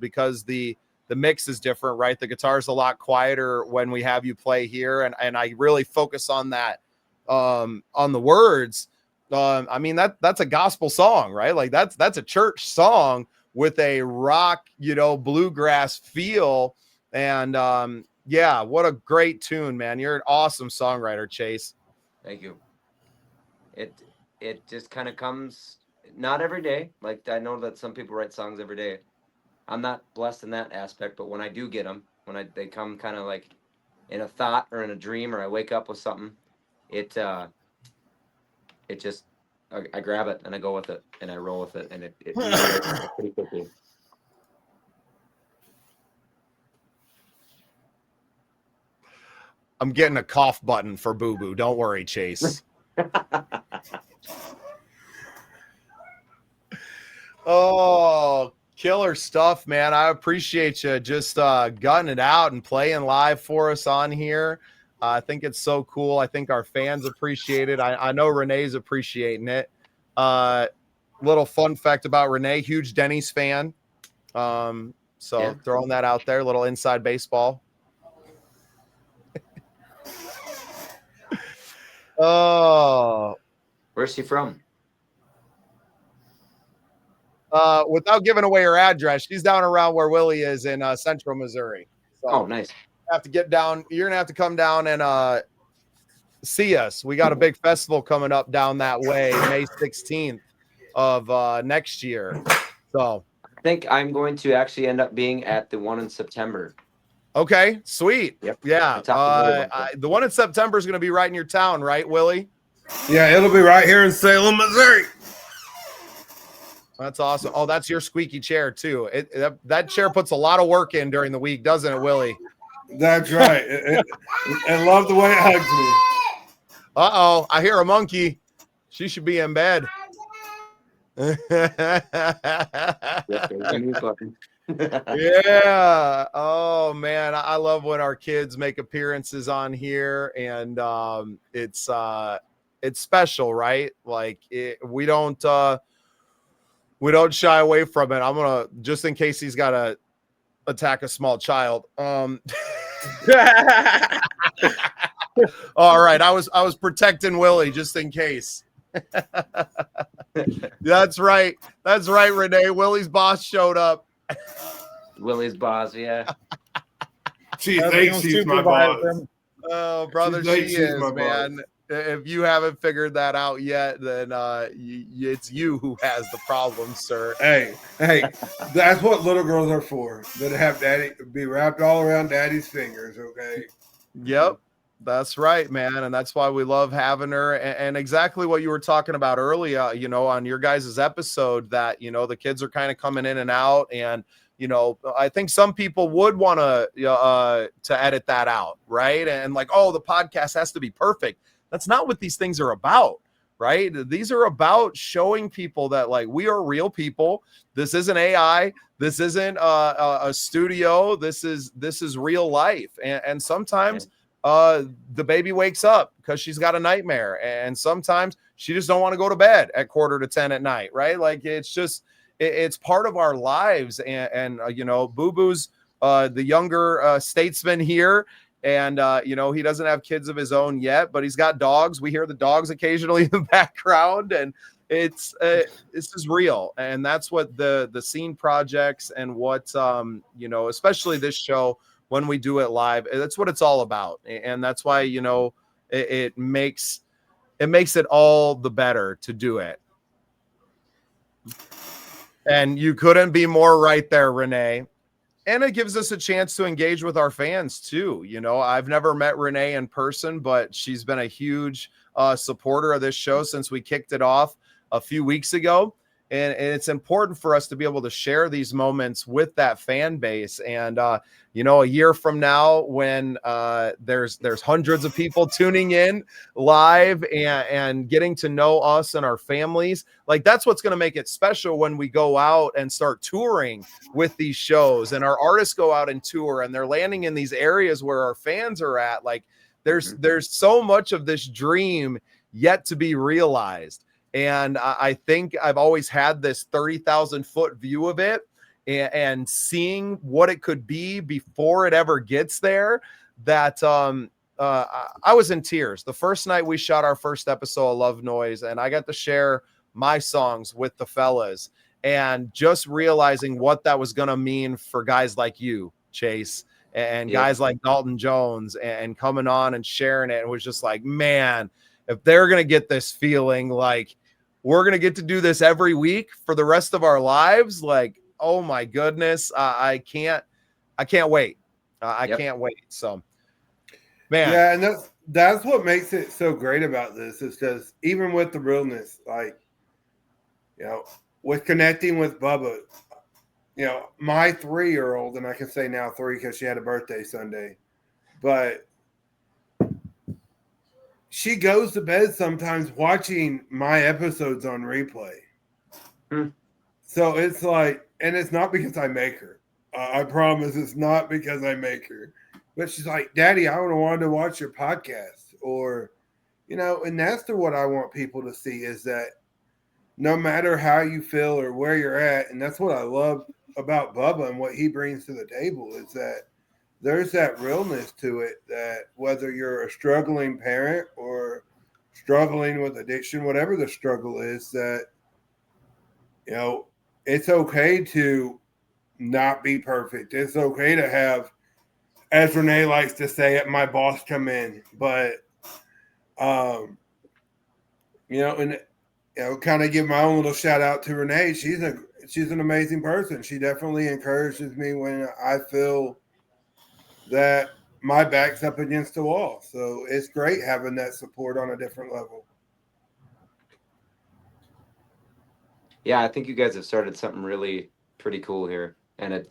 because the mix is different, right? The guitar's a lot quieter when we have you play here, and I really focus on that, on the words. I mean, that's a gospel song, right? Like that's a church song with a rock, bluegrass feel. And yeah, what a great tune, man. You're an awesome songwriter, Chase. Thank you. It just kind of comes, not every day. Like, I know that some people write songs every day. I'm not blessed in that aspect, but when I do get them, they come kind of like in a thought or in a dream, or I wake up with something, it just, I grab it and I go with it and I roll with it, and it pretty quickly. I'm getting a cough button for Boo Boo. Don't worry, Chase. Oh, killer stuff, man. I appreciate you just gutting it out and playing live for us on here. I think it's so cool. I think our fans appreciate it. I know Renee's appreciating it. Little fun fact about Renee, huge Denny's fan. So yeah. Throwing that out there, little inside baseball. Oh, where's she from? Without giving away her address, she's down around where Willie is in Central Missouri. So, oh, nice. have to get down. You're gonna have to come down and see us. We got a big festival coming up down that way, May 16th of next year. So I think I'm going to actually end up being at the one in September. okay, sweet. Yep. Yeah. The one in September is going to be right in your town, right, Willie? Yeah, it'll be right here in Salem, Missouri. That's awesome. Oh, that's your squeaky chair too. That chair puts a lot of work in during the week, doesn't it, Willie? That's right. I love the way it hugs me. Uh-oh, I hear a monkey. She should be in bed. Yeah. Oh man, I love when our kids make appearances on here, and it's special, right? Like we don't shy away from it. I'm gonna, just in case he's got to attack a small child. All right, I was protecting Willie just in case. That's right, Renee. Willie's boss showed up. Willie's boss, yeah. She thinks she's my boss. Oh, brother, she is, man. Boss. If you haven't figured that out yet, then it's you who has the problem, sir. Hey, that's what little girls are for. That have daddy be wrapped all around daddy's fingers. Okay. Yep. That's right, man. And that's why we love having her. And exactly what you were talking about earlier, on your guys' episode, that, the kids are kind of coming in and out. And, I think some people would want to edit that out. Right. And like, oh, the podcast has to be perfect. That's not what these things are about. Right. These are about showing people that, like, we are real people. This isn't AI. This isn't a studio. This is real life. And sometimes the baby wakes up because she's got a nightmare, and sometimes she just don't want to go to bed at 9:45 at night, right? Like, it's part of our lives. And Boo Boo's the younger statesman here, and he doesn't have kids of his own yet, but he's got dogs. We hear the dogs occasionally in the background, and this is real. And that's what the scene projects and what especially this show, when we do it live, that's what it's all about. And that's why, it makes it all the better to do it. And you couldn't be more right there, Renee. And it gives us a chance to engage with our fans too. I've never met Renee in person, but she's been a huge supporter of this show since we kicked it off a few weeks ago. And it's important for us to be able to share these moments with that fan base. And, a year from now, when there's hundreds of people tuning in live and getting to know us and our families, like, that's what's going to make it special when we go out and start touring with these shows, and our artists go out and tour, and they're landing in these areas where our fans are at. Like, there's so much of this dream yet to be realized. And I think I've always had this 30,000 foot view of it, and seeing what it could be before it ever gets there, that I was in tears the first night we shot our first episode of Love Noise, and I got to share my songs with the fellas, and just realizing what that was going to mean for guys like you, Chase, and guys like Dalton Jones, and coming on and sharing it. It was just like, man, if they're going to get this feeling like we're going to get to do this every week for the rest of our lives, like, oh my goodness, I can't wait. I can't wait. So, man. Yeah. And that's what makes it so great about this, is because even with the realness, like, with connecting with Bubba, my 3-year-old, and I can say now 3 because she had a birthday Sunday, but she goes to bed sometimes watching my episodes on replay. So it's like, and it's not because I make her. I promise it's not because I make her. But she's like, Daddy, I wanted to watch your podcast. Or, and that's what I want people to see, is that no matter how you feel or where you're at, and that's what I love about Bubba and what he brings to the table, is that there's that realness to it, that whether you're a struggling parent or struggling with addiction, whatever the struggle is, that, it's okay to not be perfect. It's okay to have as Renee likes to say it, my boss come in. But, kind of give my own little shout out to Renee. She's an amazing person. She definitely encourages me when I feel that my back's up against the wall. So it's great having that support on a different level. Yeah, I think you guys have started something really pretty cool here. And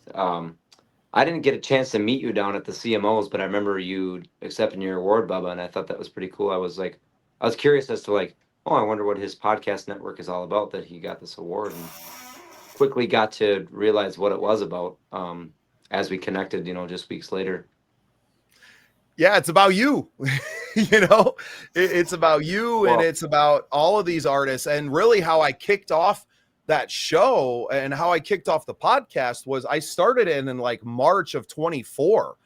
I didn't get a chance to meet you down at the CMOs, but I remember you accepting your award, Bubba, and I thought that was pretty cool. I was curious as to I wonder what his podcast network is all about that he got this award, and quickly got to realize what it was about as we connected, just weeks later. Yeah, it's about you. It's about you, and it's about all of these artists. And really how I kicked off that show and how I kicked off the podcast was I started in like March of 24.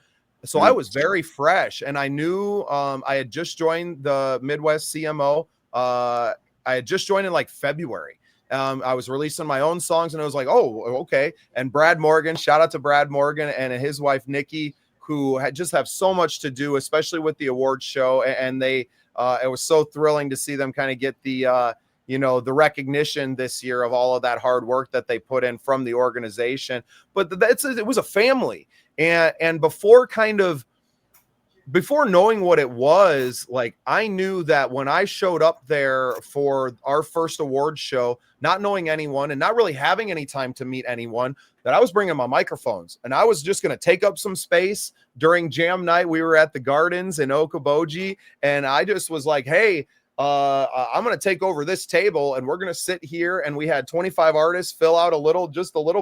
So I was very fresh, and I knew I had just joined the Midwest CMO. I had just joined in like February. I was releasing my own songs, and I was like, oh, okay. And Brad Morgan, shout out to Brad Morgan and his wife, Nikki, who just have so much to do, especially with the awards show. And it was so thrilling to see them kind of get the recognition this year of all of that hard work that they put in from the organization. But it was a family. And before knowing what it was, like, I knew that when I showed up there for our first award show, not knowing anyone and not really having any time to meet anyone, that I was bringing my microphones and I was just going to take up some space during jam night. We were at the Gardens in Okoboji, and I just was like, hey, I'm going to take over this table and we're going to sit here. And we had 25 artists fill out a little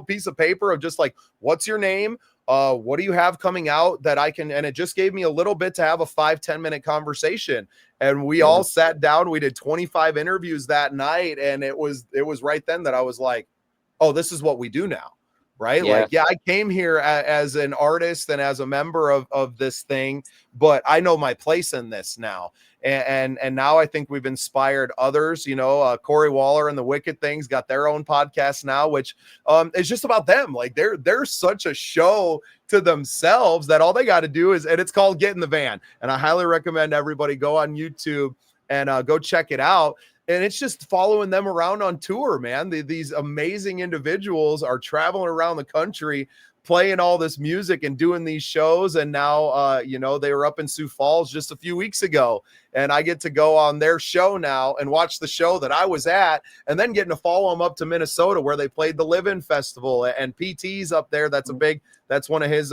piece of paper of just like, what's your name? What do you have coming out that I can, and it just gave me a little bit to have a 5-10 minute conversation. And we all sat down, we did 25 interviews that night. And it was right then that I was like, oh, this is what we do now. Right. Yeah. Like, I came here as an artist and as a member of this thing, but I know my place in this now. And now I think we've inspired others. Corey Waller and the Wicked Things got their own podcast now, which is just about them. Like, they're such a show to themselves that all they got to do is, and it's called Get in the Van. And I highly recommend everybody go on YouTube and go check it out. And it's just following them around on tour, man. These amazing individuals are traveling around the country, playing all this music and doing these shows. And now, they were up in Sioux Falls just a few weeks ago, and I get to go on their show now and watch the show that I was at, and then getting to follow them up to Minnesota where they played the Live-In Festival, and PT's up there. That's one of his,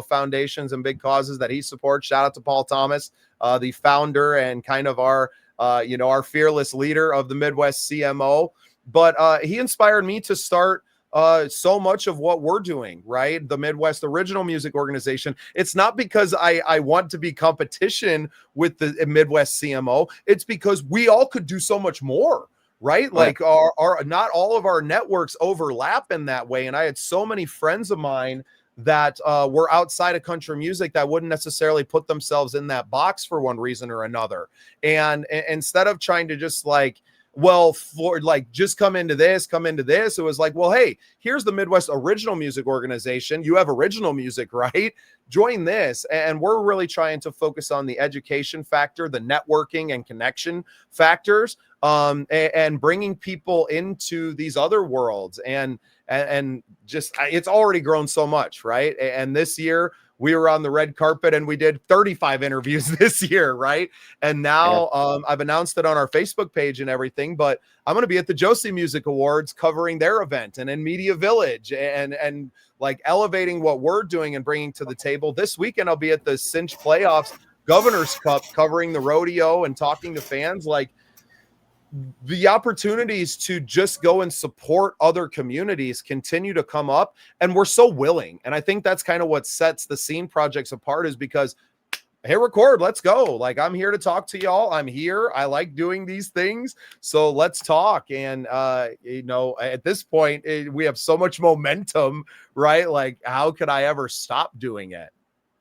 foundations and big causes that he supports. Shout out to Paul Thomas, the founder and kind of our fearless leader of the Midwest CMO. But he inspired me to start so much of what we're doing, right? The Midwest Original Music Organization. It's not because I want to be competition with the Midwest CMO. It's because we all could do so much more, right? Like our not all of our networks overlap in that way. And I had so many friends of mine that were outside of country music that wouldn't necessarily put themselves in that box for one reason or another. And instead of trying to just just come into this, it was like, well, hey, here's the Midwest Original Music Organization. You have original music, right? Join this. And we're really trying to focus on the education factor, the networking and connection factors, and bringing people into these other worlds. And just, it's already grown so much, right? And this year we were on the red carpet and we did 35 interviews this year, right? And now I've announced it on our Facebook page and everything, but I'm going to be at the Josie Music Awards covering their event, and in Media Village, and like elevating what we're doing and bringing to the table. This weekend I'll be at the Cinch Playoffs Governor's Cup covering the rodeo and talking to fans. Like, the opportunities to just go and support other communities continue to come up, and we're so willing. And I think that's kind of what sets the Scene Projects apart, is because, hey, record, let's go. Like, I'm here to talk to y'all. I'm here. I like doing these things. So let's talk. And, at this point, we have so much momentum, right? Like, how could I ever stop doing it?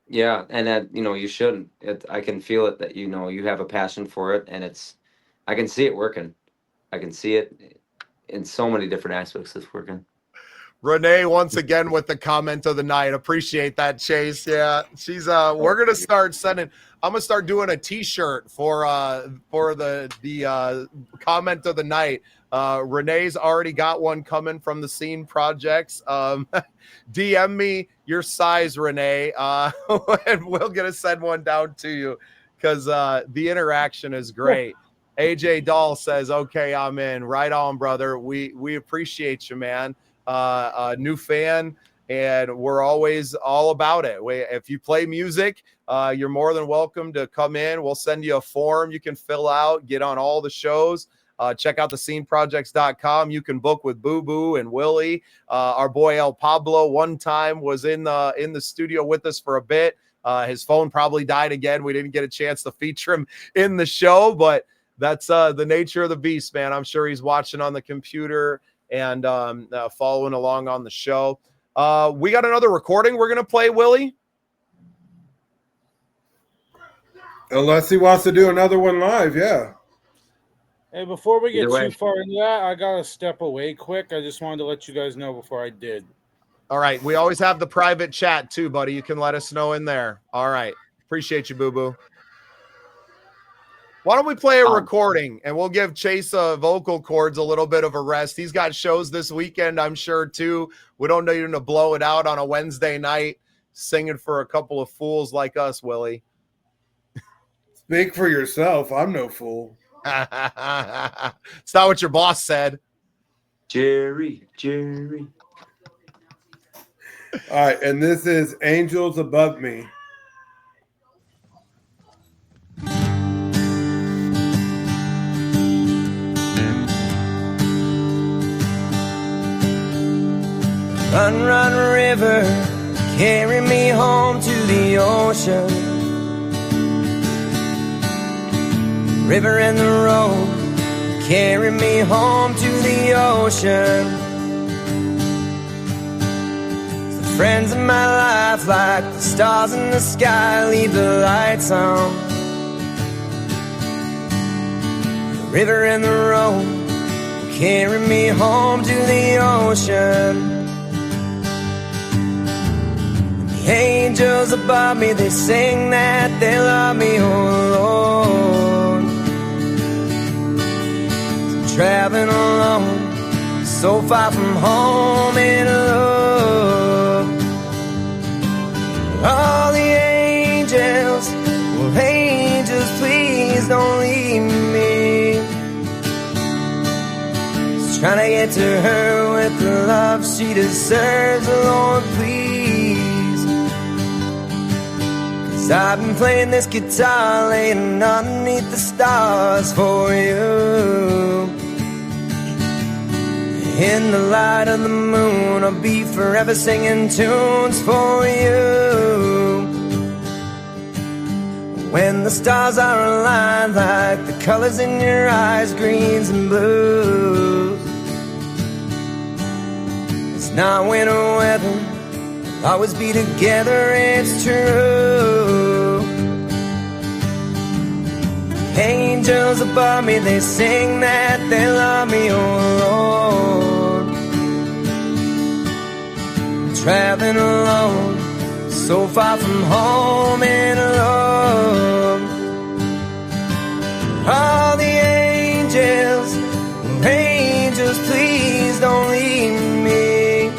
Yeah. And that, you shouldn't. I can feel it that, you have a passion for it, and I can see it working. I can see it in so many different aspects. It's working. Renee once again with the comment of the night. Appreciate that, Chase. Yeah, she's we're gonna start sending. I'm gonna start doing a T-shirt for the comment of the night. Renee's already got one coming from the Scene Projects. DM me your size, Renee, and we're gonna send one down to you because the interaction is great. AJ Dahl says, "Okay, I'm in. Right on, brother. We appreciate you, man. A new fan, and we're always all about it. If you play music, you're more than welcome to come in. We'll send you a form you can fill out, get on all the shows. Check out the sceneprojects.com. You can book with Boo Boo and Willie. Our boy El Pablo one time was in the studio with us for a bit. His phone probably died again. We didn't get a chance to feature him in the show, but that's the nature of the beast, man. I'm sure he's watching on the computer and following along on the show. We got another recording we're going to play, Willie. Unless he wants to do another one live, yeah. Hey, before we get Either way. too far into that, I got to step away quick. I just wanted to let you guys know before I did. All right. We always have the private chat too, buddy. You can let us know in there. All right. Appreciate you, Boo-Boo. Why don't we play a recording and we'll give Chase vocal cords a little bit of a rest. He's got shows this weekend, I'm sure, too. We don't need him to blow it out on a Wednesday night singing for a couple of fools like us, Willie. Speak for yourself. I'm no fool. It's not what your boss said. Jerry. All right, and this is Angels Above Me. Run, run, river, carry me home to the ocean. River and the road, carry me home to the ocean. The friends of my life, like the stars in the sky, leave the lights on. The river and the road, carry me home to the ocean. The angels above me, they sing that they love me, oh Lord. So traveling alone, so far from home in love. All the angels, well, angels, please don't leave me. Just trying to get to her with the love she deserves, oh Lord, please. I've been playing this guitar, laying underneath the stars for you. In the light of the moon, I'll be forever singing tunes for you. When the stars are aligned like the colors in your eyes, greens and blues. It's not winter weather, always be together, it's true. Angels above me, they sing that they love me, oh Lord. Traveling alone, so far from home in love. All the angels, angels, please don't leave me.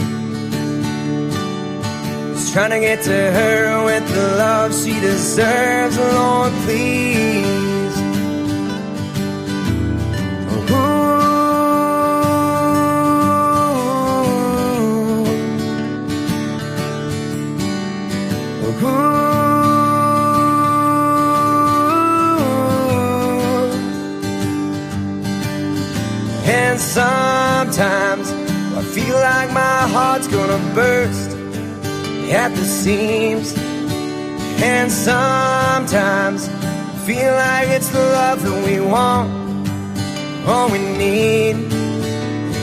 Trying to get to her with the love she deserves, Lord, please. Ooh. Ooh. And sometimes I feel like my heart's gonna burst at the seams, and sometimes I feel like it's the love that we want, all we need,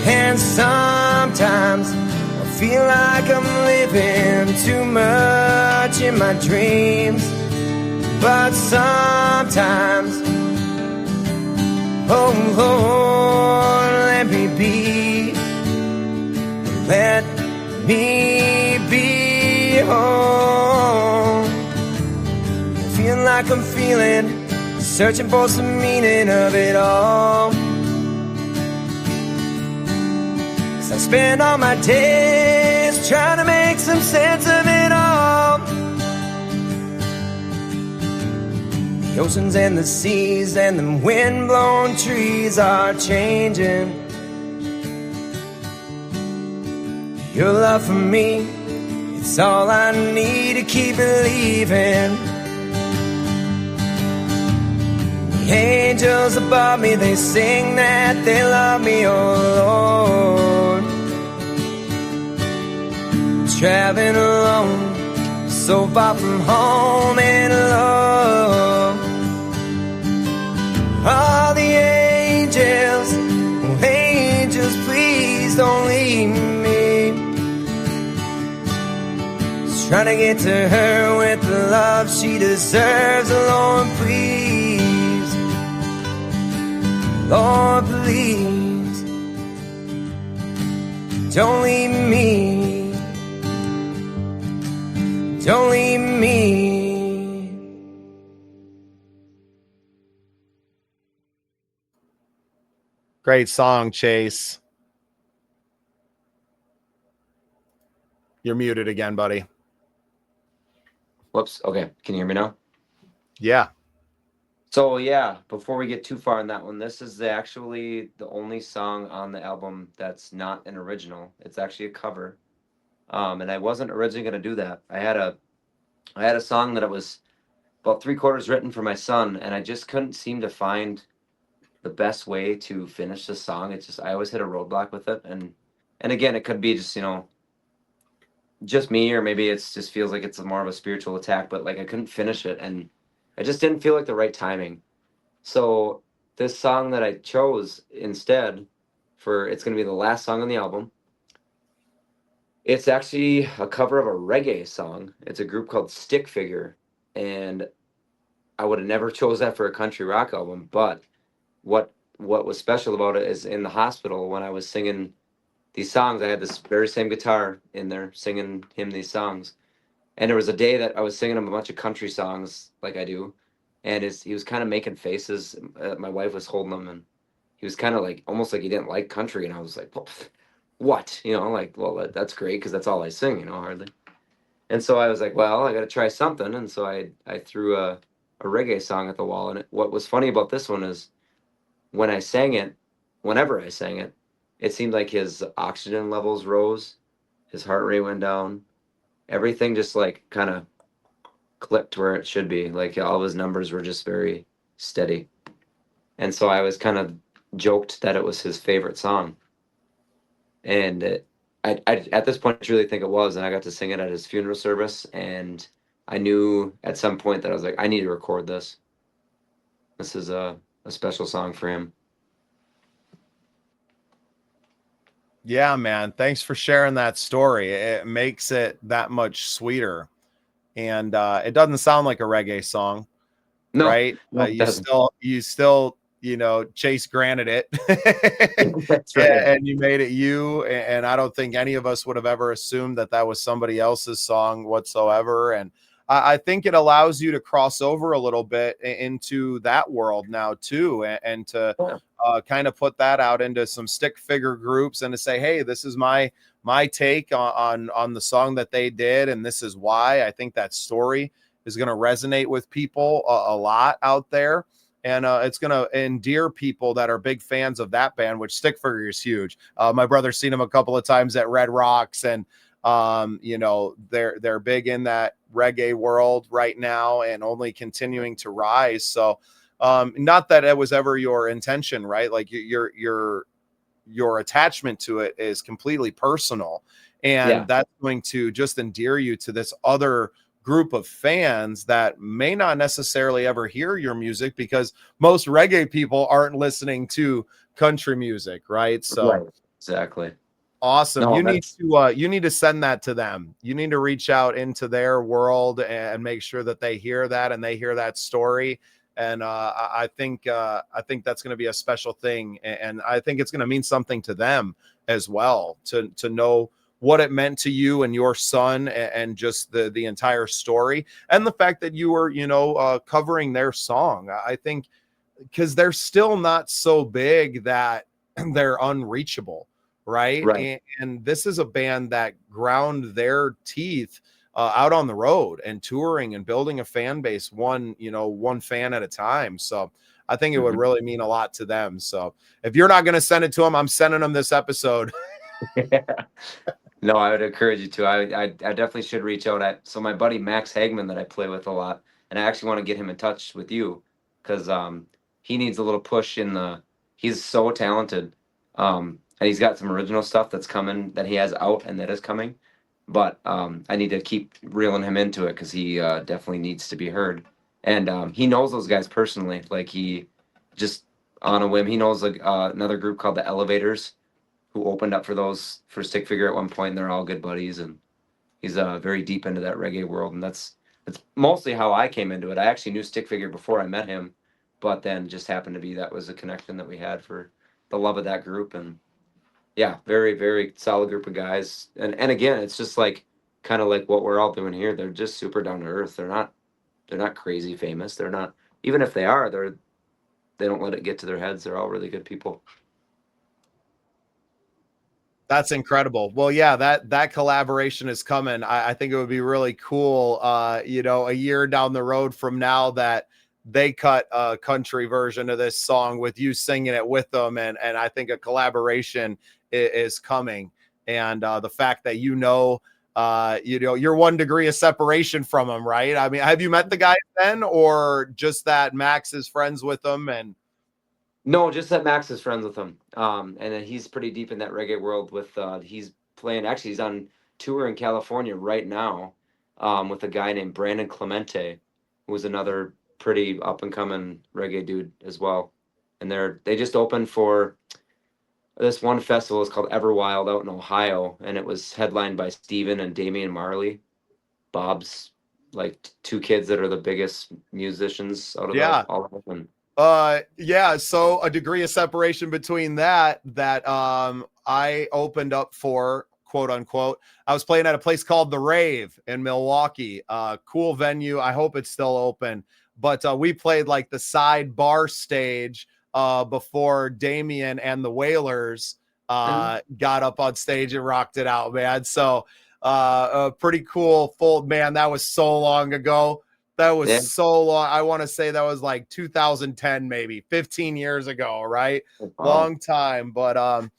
and sometimes I feel like I'm living too much in my dreams, but sometimes, oh Lord, let me be, let like I'm feeling, searching for some meaning of it all. 'Cause I spend all my days trying to make some sense of it all. The oceans and the seas and the wind-blown trees are changing. Your love for me, it's all I need to keep believing. The angels above me, they sing that they love me, oh Lord. Traveling alone, so far from home and love. All the angels, oh angels, please don't leave me. Trying to get to her with the love she deserves. Lord, please, Lord, please, don't leave me, don't leave me. Great song, Chase. You're muted again, buddy. Whoops. Okay. Can you hear me now? Yeah. So yeah, before we get too far in that one, this is actually the only song on the album that's not an original. It's actually a cover. And I wasn't originally going to do that. I had a song that it was about 3/4 written for my son, and I just couldn't seem to find the best way to finish the song. It's just I always hit a roadblock with it, and again, it could be just just me, or maybe it's just feels like it's more of a spiritual attack, but like I couldn't finish it, and I just didn't feel like the right timing. So this song that I chose instead it's going to be the last song on the album. It's actually a cover of a reggae song. It's a group called Stick Figure, and I would have never chose that for a country rock album. But what was special about it is in the hospital when I was singing these songs, I had this very same guitar in there singing him these songs. And there was a day that I was singing him a bunch of country songs like I do, and he was kind of making faces. My wife was holding him, and he was kind of like almost like he didn't like country, and I was like, what? Like, well, that's great because that's all I sing, hardly. And so I was like, well, I got to try something, and so I threw a reggae song at the wall. And what was funny about this one is when I sang it, whenever I sang it, it seemed like his oxygen levels rose, his heart rate went down, everything just like kind of clicked where it should be. Like all of his numbers were just very steady. And so I was kind of joked that it was his favorite song. And I at this point, I really think it was. And I got to sing it at his funeral service. And I knew at some point that I was like, I need to record this. This is a special song for him. Yeah, man. Thanks for sharing that story. It makes it that much sweeter. And it doesn't sound like a reggae song, No, right? no, it doesn't. You still, Chase granted it. That's right. And you made it you. And I don't think any of us would have ever assumed that was somebody else's song whatsoever. And I think it allows you to cross over a little bit into that world now too, and to kind of put that out into some stick figure groups and to say, hey, this is my take on the song that they did, and this is why I think that story is going to resonate with people a lot out there, and it's going to endear people that are big fans of that band, which Stick Figure is huge. My brother's seen them a couple of times at Red Rocks, and they're big in that reggae world right now and only continuing to rise. So not that it was ever your intention, right? Like your attachment to it is completely personal, and that's going to just endear you to this other group of fans that may not necessarily ever hear your music, because most reggae people aren't listening to country music, right? So right. Exactly. Awesome. No, you need to send that to them. You need to reach out into their world and make sure that they hear that and they hear that story. And I think that's going to be a special thing, and I think it's going to mean something to them as well to know what it meant to you and your son, and just the entire story, and the fact that you were, covering their song. I think because they're still not so big that they're unreachable, right? Right. And this is a band that ground their teeth out on the road and touring and building a fan base, one fan at a time. So I think it would really mean a lot to them. So if you're not going to send it to them, I'm sending them this episode. No, I would encourage you to. I definitely should reach out. So my buddy Max Hagman that I play with a lot, and I actually want to get him in touch with you because he needs a little push in the. He's so talented, and he's got some original stuff that's coming that he has out and that is coming, but I need to keep reeling him into it because he definitely needs to be heard, and he knows those guys personally. Like he just on a whim, he knows like another group called the Elevators who opened up for Stick Figure at one point, and they're all good buddies, and he's very deep into that reggae world, and that's mostly how I came into it. I actually knew Stick Figure before I met him, but then just happened to be that was a connection that we had for the love of that group, and yeah, very, very solid group of guys. And again, it's just like kind of like what we're all doing here. They're just super down to earth. They're not crazy famous. They're not, even if they are, they don't let it get to their heads. They're all really good people. That's incredible. Well, yeah, that collaboration is coming. I think it would be really cool, a year down the road from now, that they cut a country version of this song with you singing it with them. And I think a collaboration is coming. And the fact that, you're 1 degree of separation from them, right? I mean, have you met the guys then, or just that Max is friends with them? And No, just that Max is friends with him. And then he's pretty deep in that reggae world with he's playing, actually he's on tour in California right now, with a guy named Brandon Clemente, who was another pretty up and coming reggae dude as well. And they just opened for this one festival. It's called Everwild out in Ohio, and it was headlined by Steven and Damian Marley, Bob's like 2 kids that are the biggest musicians out of all of them. So a degree of separation between that I opened up for, quote unquote. I was playing at a place called The Rave in Milwaukee. Cool venue. I hope it's still open. But we played like the side bar stage before Damien and the Wailers got up on stage and rocked it out, man. So a pretty cool man. That was so long ago. That was so long. I want to say that was like 2010, maybe 15 years ago, right? Wow. Long time. But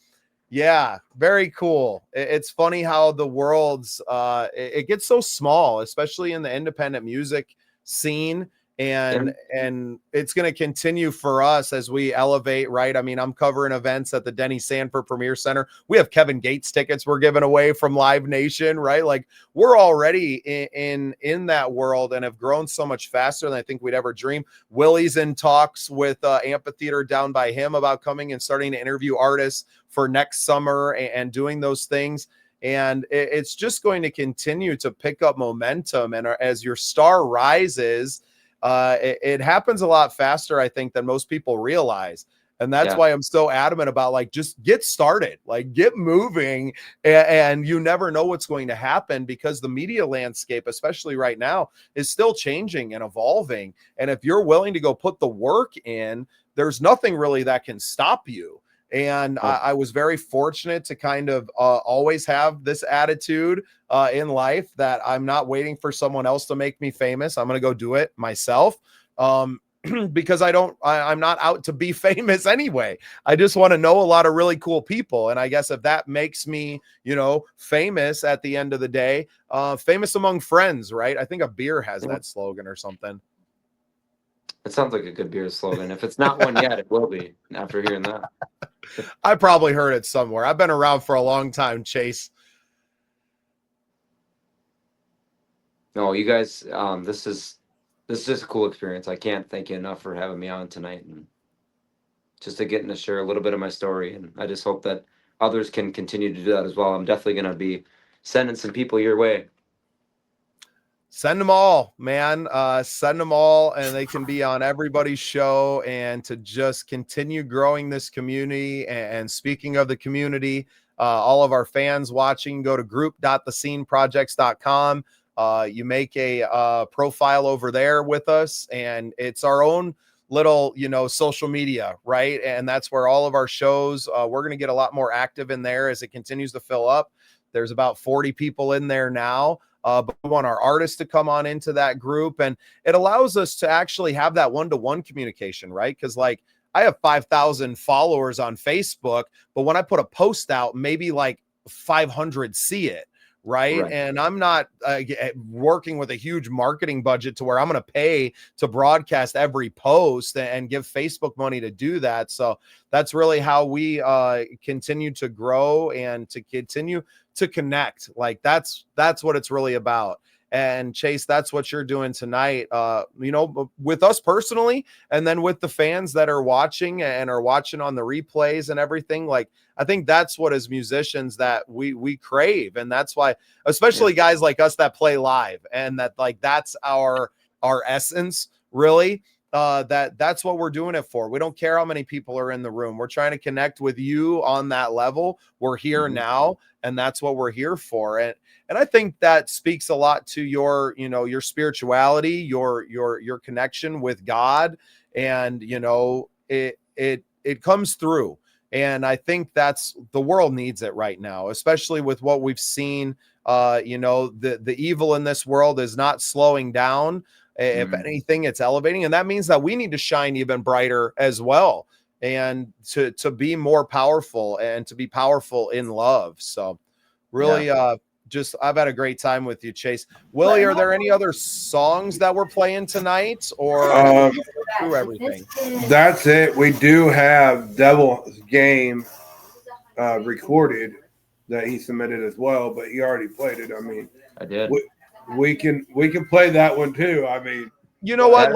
yeah, very cool. It's funny how the world's it gets so small, especially in the independent music scene. And it's going to continue for us as we elevate, right? I mean, I'm covering events at the Denny Sanford Premier Center. We have Kevin Gates tickets we're giving away from Live Nation, right? Like we're already in that world and have grown so much faster than I think we'd ever dream. Willie's in talks with Amphitheater down by him about coming and starting to interview artists for next summer and doing those things. And it's just going to continue to pick up momentum. And as your star rises, it happens a lot faster, I think, than most people realize. And that's why I'm so adamant about like, just get started, like get moving, and you never know what's going to happen because the media landscape, especially right now, is still changing and evolving. And if you're willing to go put the work in, there's nothing really that can stop you. And I was very fortunate to kind of always have this attitude in life that I'm not waiting for someone else to make me famous. I'm going to go do it myself because I'm not out to be famous anyway. I just want to know a lot of really cool people. And I guess if that makes me, famous at the end of the day, famous among friends, right? I think a beer has that slogan or something. It sounds like a good beer slogan. If it's not one yet, it will be after hearing that. I probably heard it somewhere. I've been around for a long time, Chase. No, you guys, this is just a cool experience. I can't thank you enough for having me on tonight and just to getting to share a little bit of my story. And I just hope that others can continue to do that as well. I'm definitely going to be sending some people your way. Send them all, man. Send them all, and they can be on everybody's show, and to just continue growing this community. And speaking of the community, all of our fans watching, go to group.thesceneprojects.com. You make a profile over there with us, and it's our own little, social media, right? And that's where all of our shows, we're going to get a lot more active in there as it continues to fill up. There's about 40 people in there now. But we want our artists to come on into that group, and it allows us to actually have that one-to-one communication, right? Because like I have 5,000 followers on Facebook, but when I put a post out, maybe like 500 see it. Right. And I'm not working with a huge marketing budget to where I'm going to pay to broadcast every post and give Facebook money to do that. So that's really how we continue to grow and to continue to connect. Like that's what it's really about. And Chase, that's what you're doing tonight, with us personally, and then with the fans that are watching and are watching on the replays and everything. Like, I think that's what, as musicians, that we crave. And that's why, especially guys like us that play live, and that like, that's our essence, really. That's what we're doing it for. We don't care how many people are in the room. We're trying to connect with you on that level. We're here now, and that's what we're here for. And I think that speaks a lot to your, your spirituality, your connection with God, and it comes through. And I think that's, the world needs it right now, especially with what we've seen. The evil in this world is not slowing down. If anything, it's elevating. And that means that we need to shine even brighter as well, and to be more powerful, and to be powerful in love. So really, I've had a great time with you, Chase. Willie, are there any other songs that we're playing tonight, or through everything? That's it. We do have Devil's Game recorded that he submitted as well, but he already played it. I mean, I did. We can play that one too. I mean, you know what?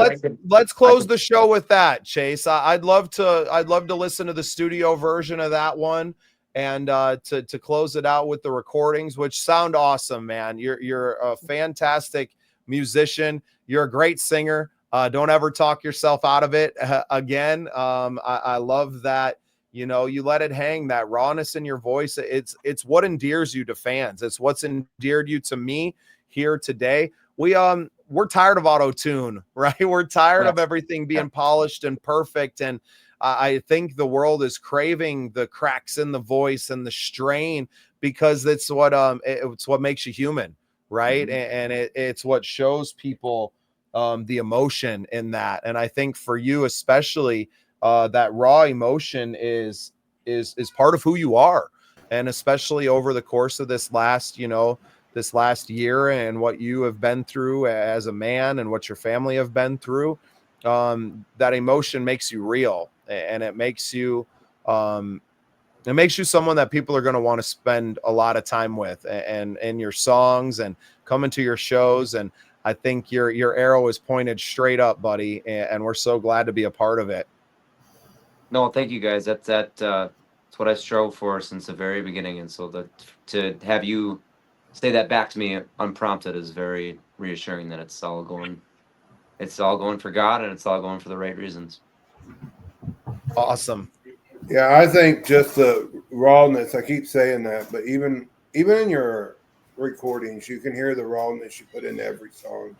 Let's close the show with that, Chase. I'd love to listen to the studio version of that one, and to close it out with the recordings, which sound awesome, man. You're a fantastic musician. You're a great singer. Don't ever talk yourself out of it again. I love that. You let it hang, that rawness in your voice. It's what endears you to fans. It's what's endeared you to me here today. We're tired of auto-tune, right? We're tired of everything being polished and perfect. And I think the world is craving the cracks in the voice and the strain, because it's what makes you human, right? And it's what shows people the emotion in that. And I think for you especially, that raw emotion is part of who you are. And especially over the course of this last year, and what you have been through as a man, and what your family have been through, that emotion makes you real, and it makes you someone that people are going to want to spend a lot of time with, and in your songs, and coming to your shows. And I think your arrow is pointed straight up, buddy, and we're so glad to be a part of it. No, thank you guys. That's what I strove for since the very beginning. And so to have you say that back to me unprompted is very reassuring, that it's all going for God, and it's all going for the right reasons. Awesome. Yeah, I think just the rawness, I keep saying that, but even in your recordings, you can hear the rawness you put in every song,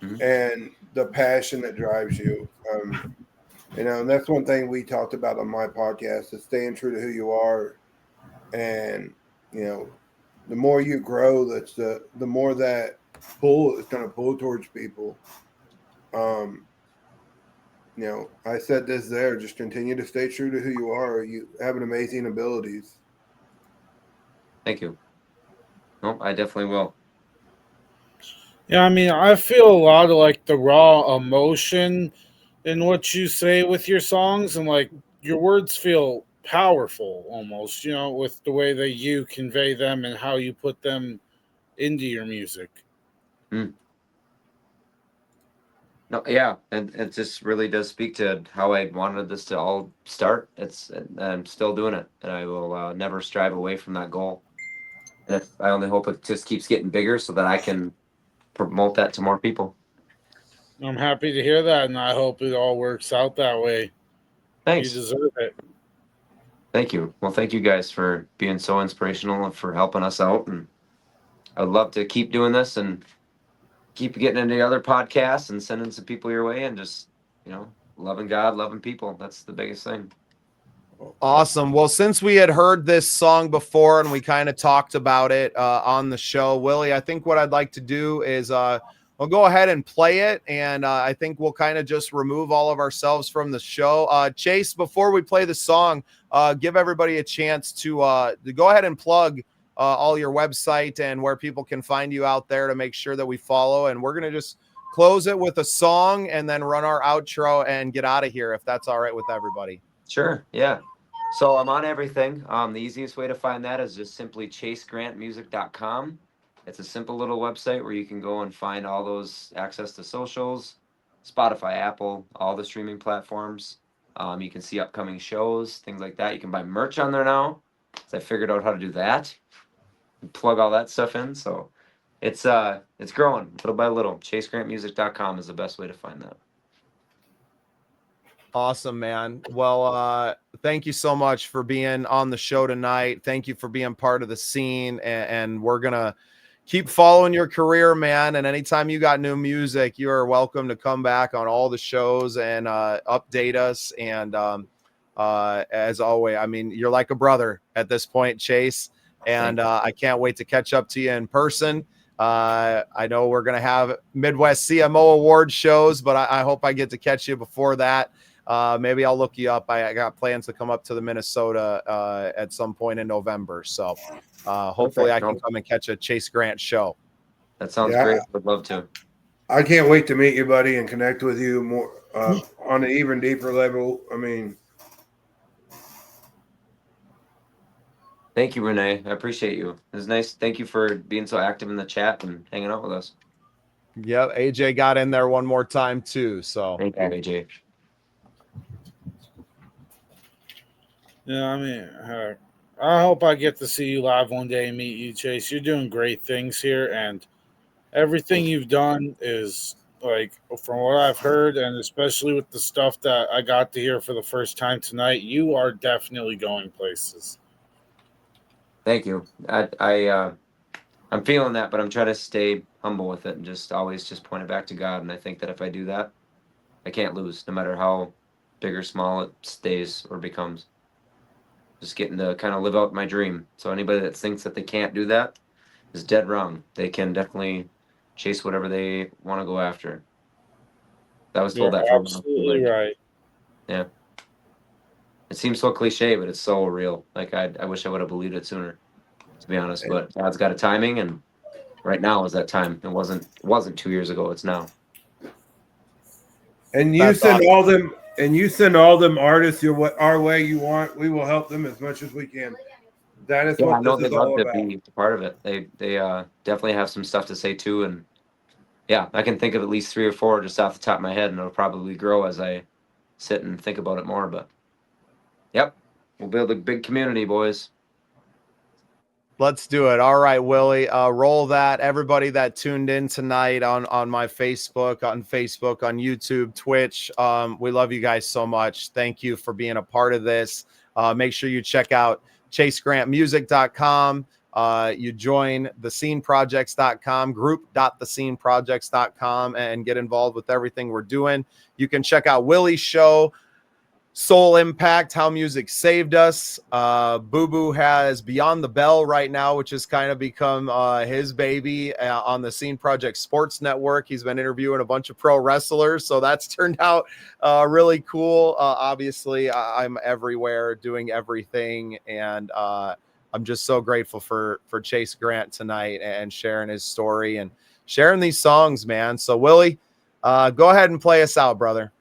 and the passion that drives you. And that's one thing we talked about on my podcast, is staying true to who you are. And, the more you grow, that's the more that pull is going to pull towards people. I said this there, just continue to stay true to who you are. You have an amazing abilities. Thank you. No, I definitely will. Yeah, I mean, I feel a lot of like the raw emotion in what you say with your songs, and like your words feel powerful almost, with the way that you convey them and how you put them into your music. No, yeah, and it just really does speak to how I wanted this to all start. I'm still doing it, and I will never strive away from that goal. And I only hope it just keeps getting bigger, so that I can promote that to more people. I'm happy to hear that, and I hope it all works out that way. Thanks. You deserve it. Thank you. Well, thank you guys for being so inspirational and for helping us out. And I'd love to keep doing this and keep getting into other podcasts and sending some people your way and just, loving God, loving people. That's the biggest thing. Awesome. Well, since we had heard this song before and we kind of talked about it on the show, Willie, I think what I'd like to do is we'll go ahead and play it. And I think we'll kind of just remove all of ourselves from the show. Chase, before we play the song, give everybody a chance to go ahead and plug all your website and where people can find you out there to make sure that we follow. And we're going to just close it with a song and then run our outro and get out of here, if that's all right with everybody. Sure. Yeah. So I'm on everything. The easiest way to find that is just simply chasegrantmusic.com. It's a simple little website where you can go and find all those access to socials, Spotify, Apple, all the streaming platforms. You can see upcoming shows, things like that. You can buy merch on there now. So I figured out how to do that and plug all that stuff in. So it's growing little by little. chasegrantmusic.com is the best way to find that. Awesome, man. Well, thank you so much for being on the show tonight. Thank you for being part of the scene. And we're going to keep following your career, man. And anytime you got new music, you are welcome to come back on all the shows and update us. And as always, I mean, you're like a brother at this point, Chase. And I can't wait to catch up to you in person. I know we're going to have Midwest CMO Award shows, but I hope I get to catch you before that. Maybe I'll look you up. I got plans to come up to the Minnesota at some point in November. So hopefully I can come and catch a Chase Grant show. That sounds great. I'd love to. I can't wait to meet you, buddy, and connect with you more on an even deeper level. I mean, thank you, Renee. I appreciate you. It was nice. Thank you for being so active in the chat and hanging out with us. Yeah, AJ got in there one more time too. So thank you, AJ. Yeah, I mean, I hope I get to see you live one day and meet you, Chase. You're doing great things here, and everything you've done is, like, from what I've heard, and especially with the stuff that I got to hear for the first time tonight, you are definitely going places. Thank you. I'm feeling that, but I'm trying to stay humble with it and just always just point it back to God. And I think that if I do that, I can't lose, no matter how big or small it stays or becomes. Just getting to kind of live out my dream. So anybody that thinks that they can't do that is dead wrong. They can definitely chase whatever they want to go after. I was told that. Absolutely right. Yeah. It seems so cliche, but it's so real. Like I wish I would have believed it sooner, to be honest. But God's got a timing, and right now is that time. It wasn't 2 years ago. It's now. And you send all them artists our way you want. We will help them as much as we can. That is what this is all about. Be part of it. They definitely have some stuff to say too, and yeah, I can think of at least 3 or 4 just off the top of my head, and it'll probably grow as I sit and think about it more. But yep, we'll build a big community, boys. Let's do it. All right, Willie, roll that. Everybody that tuned in tonight on my Facebook, on YouTube, Twitch, we love you guys so much. Thank you for being a part of this. Make sure you check out chasegrantmusic.com. You join thesceneprojects.com, group.thesceneprojects.com, and get involved with everything we're doing. You can check out Willie's show, Soul Impact, How Music Saved Us. Boo Boo has Beyond the Bell right now, which has kind of become his baby on the Scene Project Sports Network. He's been interviewing a bunch of pro wrestlers, so that's turned out really cool. Obviously, I'm everywhere doing everything, and I'm just so grateful for Chase Grant tonight and sharing his story and sharing these songs, man. So, Willie, go ahead and play us out, brother.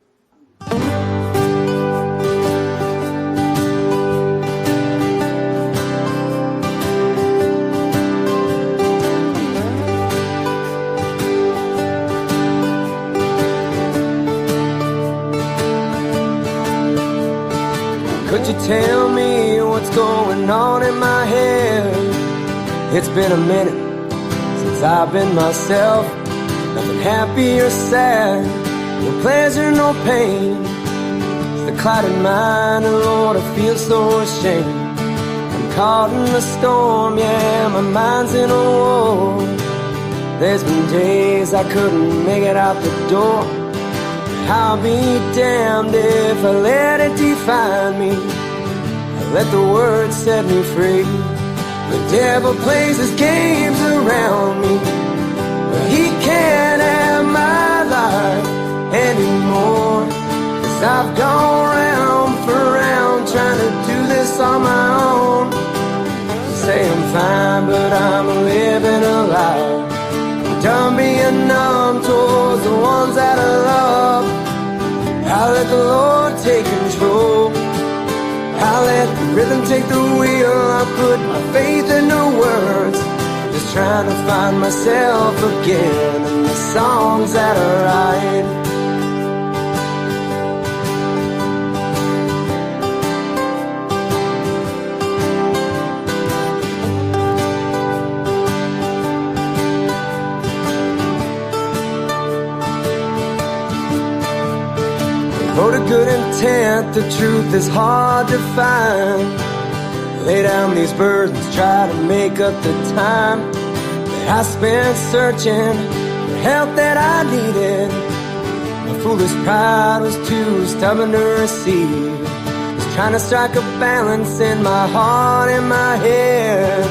Could you tell me what's going on in my head? It's been a minute since I've been myself. Nothing happy or sad, no pleasure, no pain. It's the clouded mind, and Lord, I feel so ashamed. I'm caught in the storm, yeah, my mind's in a war. There's been days I couldn't make it out the door. I'll be damned if I let it define me. I let the word set me free. The devil plays his games around me, but he can't have my life anymore. 'Cause I've gone round for round trying to do this on my own. Say I'm fine, but I'm living a lie. I'm done being numb towards the ones that I love. I let the Lord take control. I let the rhythm take the wheel. I put my faith in the words, just trying to find myself again in the songs that I write. For the good intent, the truth is hard to find. Lay down these burdens, try to make up the time that I spent searching for help that I needed. My foolish pride was too stubborn to receive. Was trying to strike a balance in my heart and my head,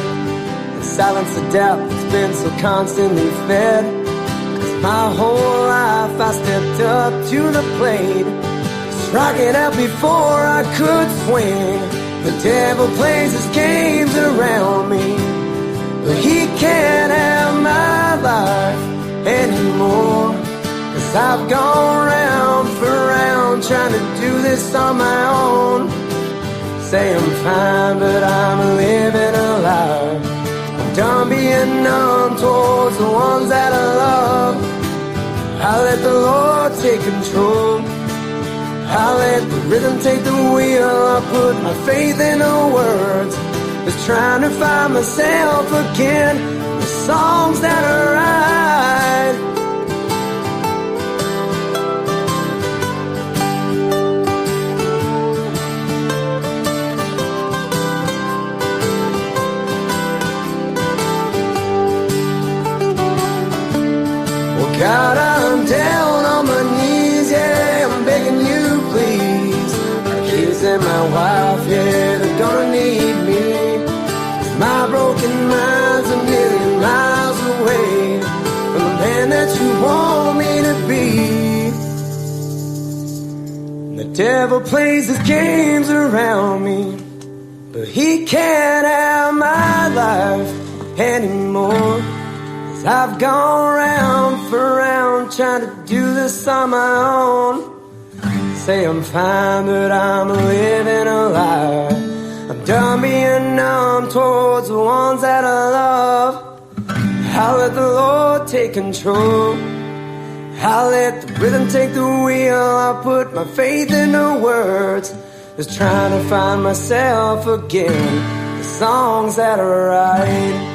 and silence the doubt that's been so constantly fed. 'Cause my whole life I stepped up to the plate, rocking out before I could swing. The devil plays his games around me, but he can't have my life anymore. 'Cause I've gone round for round trying to do this on my own. Say I'm fine, but I'm living a lie. I'm done being numb towards the ones that I love. I let the Lord take control. I let the rhythm take the wheel. I put my faith in the words, just trying to find myself again. The songs that I write. Well, God, I'm down on my knees, yeah, I'm begging you, please. My kids and my wife, yeah, they're gonna need me. 'Cause my broken mind's a million miles away from the man that you want me to be. The devil plays his games around me, but he can't have my life anymore. 'Cause I've gone round for round trying to do this on my own. Say I'm fine, but I'm living a lie. I'm done being numb towards the ones that I love. I'll let the Lord take control. I'll let the rhythm take the wheel. I'll put my faith in the words, just trying to find myself again. The songs that I write.